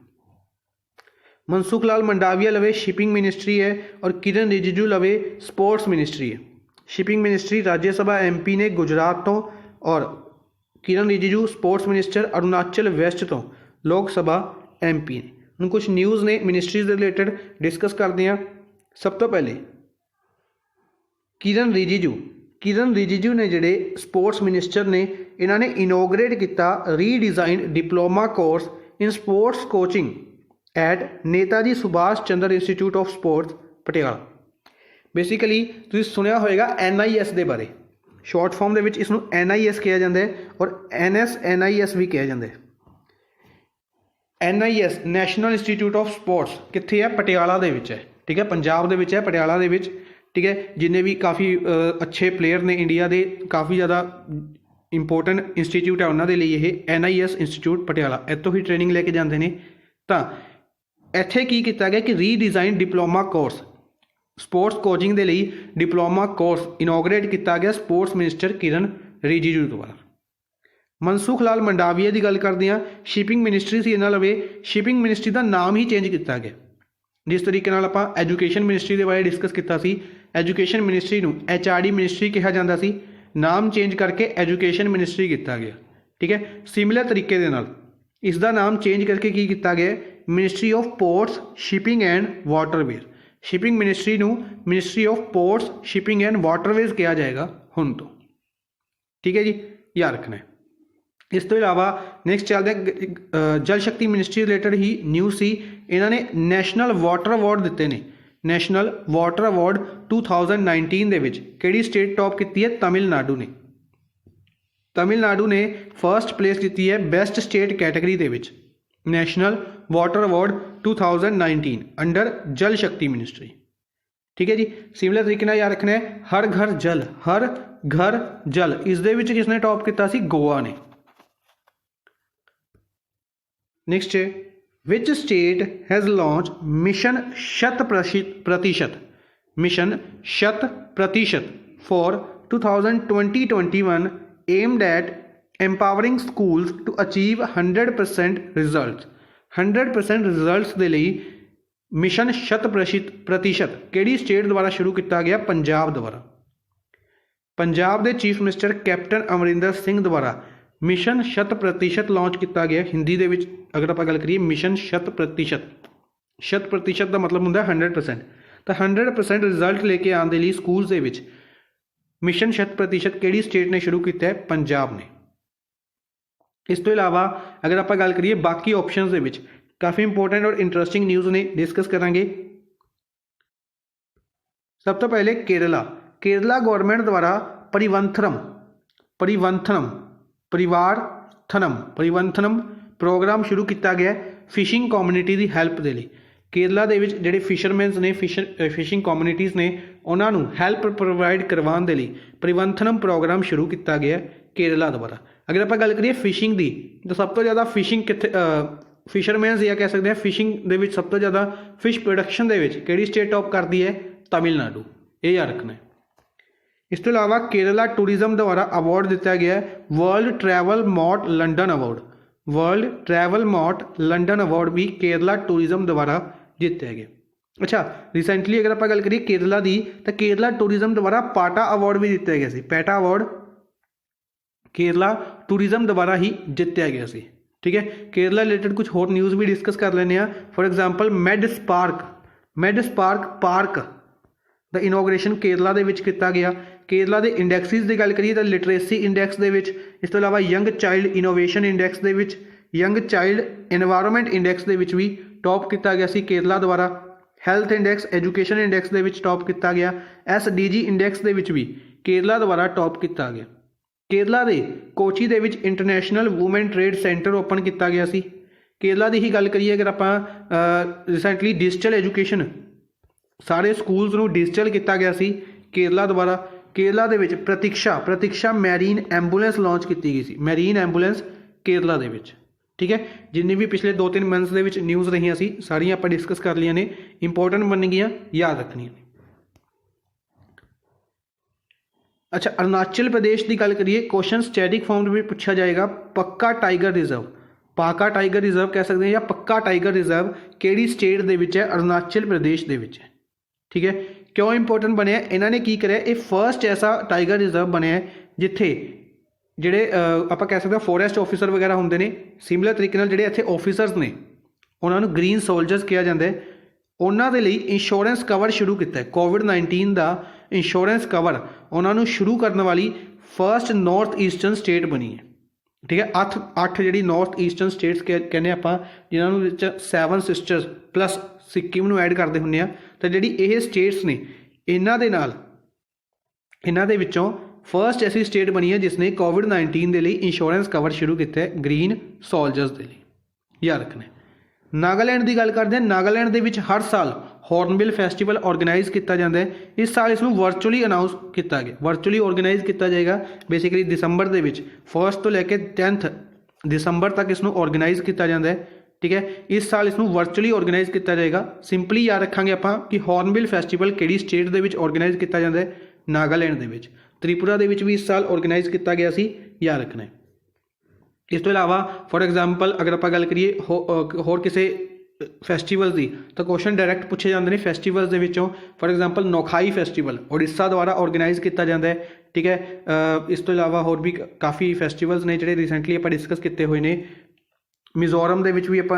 मनसुख लाल मंडाविया लवे शिपिंग मिनिस्ट्री है और किरण रिजिजू लवे स्पोर्ट्स मिनिस्ट्री है। शिपिंग मिनिस्ट्री राज्यसभा MP ने गुजरात तो और Kiran Rijiju sports minister Arunachal west तो लोक सभा MP ने। हम कुछ न्यूज़ ने मिनिस्ट्रीज के रिलेटेड डिस्कस करते हैं। सब तो पहले किरण रिजिजू ने जिहड़े स्पोर्ट्स मिनिस्टर ने इन्होंने इनोग्रेट किया redesign diploma course in sports coaching at Netaji Subhash Chandra Institute of Sports Patiala. Basically तुसीं सुनिया होएगा NIS के बारे, शॉर्ट फॉर्म के इसनूं NIS कहा जाता है और NIS भी कहा जाता है। NIS national institute of sports कित्थे है? पटियाला दे विच है, ठीक है, पंजाब दे विच है, पटियाला दे विच, ठीक है। जिन्हें भी काफ़ी अच्छे प्लेयर ने इंडिया के, काफ़ी ज़्यादा इंपोर्टेंट इंस्टीट्यूट है उन्होंने लिए ये NIS इंस्टीट्यूट पटियाला, इतों ही ट्रेनिंग लेके जाते हैं। तो इत्थे की किया गया कि redesign diploma course sports coaching के लिए डिप्लोमा कोर्स इनोग्रेट किया गया स्पोर्ट्स मिनिस्टर किरण रिजिजू द्वारा। मनसुख लाल मंडाविया की गल करते हैं, शिपिंग मिनिस्ट्री से इन्होंने लवे शिपिंग मिनिस्ट्री का नाम ही चेंज किया गया। जिस तरीके आप एजुकेशन मिनिस्ट्री के बारे डिस्कस किया, एजुकेशन मिनिस्ट्री को HRD मिनिस्ट्री कहा जाता सी, नाम चेंज करके एजुकेशन मिनिस्ट्री किया गया, ठीक है। सिमिलर तरीके दे नाल इसका नाम चेंज करके की किया गया ministry of ports shipping and waterways. Shipping ministry को ministry of ports shipping and waterways कहा जाएगा हुण तो, ठीक है जी, याद रखना है। इस तो इलावा नैक्सट चलते हैं जल शक्ति मिनिस्ट्री रिलेटेड ही न्यूज़ सी। इन्होंने नैशनल वाटर अवार्ड दिते ने, नैशनल वाटर अवार्ड 2019 दे विच किहड़ी स्टेट टॉप की है? तमिलनाडु ने फर्स्ट प्लेस की है बेस्ट स्टेट कैटेगरी दे विच। नैशनल वाटर अवार्ड 2019 अंडर जल शक्ति मिनिस्ट्री, ठीक है जी। सिमिलर तरीके नाल याद रखना है हर घर जल इस दे विच किसने टॉप किया सी? गोवा ने। नेक्स्ट है which state has launch mission 100% for 2020-21 aimed at empowering schools to achieve 100% result. 100% results के लिए मिशन 100% किहड़ी स्टेट द्वारा शुरू किया गया? पंजाब द्वारा। पंजाब के chief minister captain Amarinder Singh द्वारा मिशन 100% लॉन्च किया गया। हिंदी के अगर आप गल करिए मिशन 100% का मतलब होंगे 100%, तो 100% रिजल्ट लेके आने के लिए स्कूल्स के विच मिशन 100% किहड़ी स्टेट ने शुरू किया है? पंजाब ने। इस तो इलावा अगर आप गल करिए बाकी ऑप्शंस के विच काफ़ी इंपोर्टेंट और इंटरेस्टिंग न्यूज़ ने डिस्कस करांगे। सब तो पहले केरला गवर्नमेंट द्वारा परिवंथनम प्रोग्राम शुरू किया गया फिशिंग कम्यूनिटी की हैल्प के लिए। केरला के जोड़े फिशरमैनस ने फिशिंग कम्यूनिटीज़ ने उन्होंने हैल्प प्रोवाइड करवाने के लिए परिवंथनम प्रोग्राम शुरू किया गया केरला द्वारा। अगर आप गल करिए फिशिंग की तो सब तो ज़्यादा फिशिंग कितने फिशरमैनस या कह सकते हैं फिशिंग के सब तो ज़्यादा फिश प्रोडक्शन के स्टेट टॉप करती है? तमिलनाडु। ये याद रखना है। इस तो इलावा केरला टूरिज्म द्वारा अवार्ड दिता गया वर्ल्ड ट्रैवल मॉट लंडन अवार्ड भी केरला टूरिज्म द्वारा जीतया गया। अच्छा, रिसेंटली अगर आप गल करिए केरला की तो केरला टूरिज्म द्वारा पाटा अवार्ड भी दिता गया। पैटा अवार्ड केरला टूरिज्म द्वारा ही जीतया गया सी, ठीक है। केरला रिलेटेड कुछ होर न्यूज़ भी डिस्कस कर लेने। फॉर एग्जाम्पल मैडस्पार्क पार्क द इनोग्रेशन केरला के किया गया। केरला के इंडैक्सिस की गल करिए तो लिटरेसी इंडैक्स के इस तो इलावा यंग चाइल्ड इनोवेशन इंडैक्स के यंग चाइल्ड एनवायरनमेंट इंडैक्स के भी टॉप किया गया केरला द्वारा। हैल्थ इंडैक्स एजुकेशन इंडैक्स के टॉप किया गया। SDG इंडैक्स के भी केरला द्वारा टॉप किया गया। केरला के कोची के international women trade centre open किया गया। केरला की ही गल करिए अगर आप रिसेंटली डिजिटल एजुकेशन सारे स्कूल्स को डिजिटल किया गया केरला द्वारा। केरला दे विच प्रतीक्षा मैरीन एंबूलेंस लॉन्च की गई सी, मैरीन एंबूलेंस केरला दे विच। ठीक है, जिन्नी भी पिछले 2-3 मंथ्स दे विच न्यूज़ रही सी सारियां आपां डिस्कस कर लिया ने, इंपोर्टेंट बन गई, याद रखनियां ने। अच्छा, अरुणाचल प्रदेश की गल करिए, क्वेश्चन स्टैटिक फॉर्म में पूछा जाएगा, पक्का टाइगर रिजर्व, पाका टाइगर रिजर्व कह सकते हैं या पक्का टाइगर रिजर्व किहड़ी स्टेट दे विच है? अरुणाचल प्रदेश दे विच है। ठीक है, क्यों इंपोर्टेंट बनया? इन्होंने की करिया, ये फर्स्ट ऐसा टाइगर रिजर्व बनया जिथे ਜਿਹੜੇ ਆਪਾਂ ਕਹਿ ਸਕਦੇ ਹਾਂ ਫੋਰੈਸਟ ਆਫੀਸਰ ਵਗੈਰਾ ਹੁੰਦੇ ਨੇ, ਸਿਮਿਲਰ ਤਰੀਕੇ ਨਾਲ ਜਿਹੜੇ ਇੱਥੇ ਆਫੀਸਰਸ ਨੇ ਉਹਨਾਂ ਨੂੰ ਗ੍ਰੀਨ ਸੋਲਜਰਸ ਕਿਹਾ ਜਾਂਦਾ ਹੈ, ਉਹਨਾਂ ਦੇ ਲਈ ਇੰਸ਼ੋਰੈਂਸ ਕਵਰ ਸ਼ੁਰੂ ਕੀਤਾ ਹੈ। ਕੋਵਿਡ-19 ਦਾ ਇੰਸ਼ੋਰੈਂਸ ਕਵਰ ਉਹਨਾਂ ਨੂੰ ਸ਼ੁਰੂ ਕਰਨ ਵਾਲੀ ਫਰਸਟ ਨਾਰਥ ਈਸਟਰਨ ਸਟੇਟ ਬਣੀ ਹੈ। ਠੀਕ ਹੈ, 8 ਜਿਹੜੀ ਨਾਰਥ ਈਸਟਰਨ ਸਟੇਟਸ ਕਹਿੰਦੇ ਆਪਾਂ, ਜਿਨ੍ਹਾਂ ਨੂੰ ਵਿੱਚ 7 ਸਿਸਟਰਸ ਪਲੱਸ ਸਿੱਕਿਮ ਨੂੰ ਐਡ ਕਰਦੇ ਹੁੰਦੇ ਆ, ਤਾਂ ਜਿਹੜੀ ਇਹ ਸਟੇਟਸ ਨੇ ਇਹਨਾਂ ਦੇ ਨਾਲ, ਇਹਨਾਂ ਦੇ ਵਿੱਚੋਂ फर्स्ट ऐसी स्टेट बनी है जिसने कोविड-19 के लिए इंश्योरेंस कवर शुरू किया है ग्रीन सोल्जर्स के लिए, याद रखना। नागालैंड की गल करते हैं, नागालैंड के हर साल हॉर्नबिल फैसटिवल ऑर्गेनाइज किया जाता है। इस साल इसमें वर्चुअली अनाउंस किया गया, वर्चुअली ऑर्गेनाइज किया जाएगा बेसिकली दिसंबर के 1 तो लैके 10 दिसंबर तक इसनों ऑर्गेनाइज किया जाता है। ठीक है, इस साल इसनों वर्चुअली ऑर्गेनाइज किया जाएगा। सिंपली याद रखांगे आपां कि हॉर्नबिल फैसटिवल किहड़ी स्टेट दे विच ऑर्गेनाइज किया जाता है? नागालैंड दे विच। त्रिपुरा दे विच भी इस साल ऑर्गेनाइज किया गया सी, याद रखना है। इस तो इलावा फॉर एग्जाम्पल अगर आप गल करिए होर किसी फैसटिवल्स की, तो क्वेश्चन डायरैक्ट पूछे जाते हैं फैसटिवल्स के विचों। For example Nuakhai festival Orissa द्वारा ऑर्गेनाइज किया जाता है। ठीक है, इस तो इलावा होर भी काफ़ी फैसटिवल्स ने जिहड़े रिसेंटली आप डिस्कस किए हुए हैं। मिजोरम के भी आप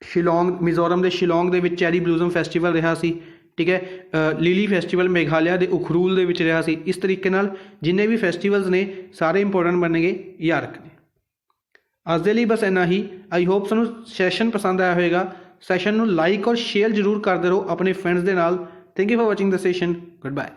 शिलोंग, मिजोरम के शिलोंग के चैरी ब्लूजम फैसटिवल रहा सी। ठीक है, लिली फैसटिवल मेघालय के उखरूल के रहा सी। इस तरीके नाल जिन्ने भी फैसटिवल्स ने सारे इंपोर्टेंट बनेंगे, याद रखने। अज दे लई बस इन्ना ही। आई होप तुहानूं सैशन पसंद आया होएगा। सैशन नूं लाइक और शेयर जरूर करते रहो अपने फ्रेंड्स के नाल। Thank you for watching the session. Good bye.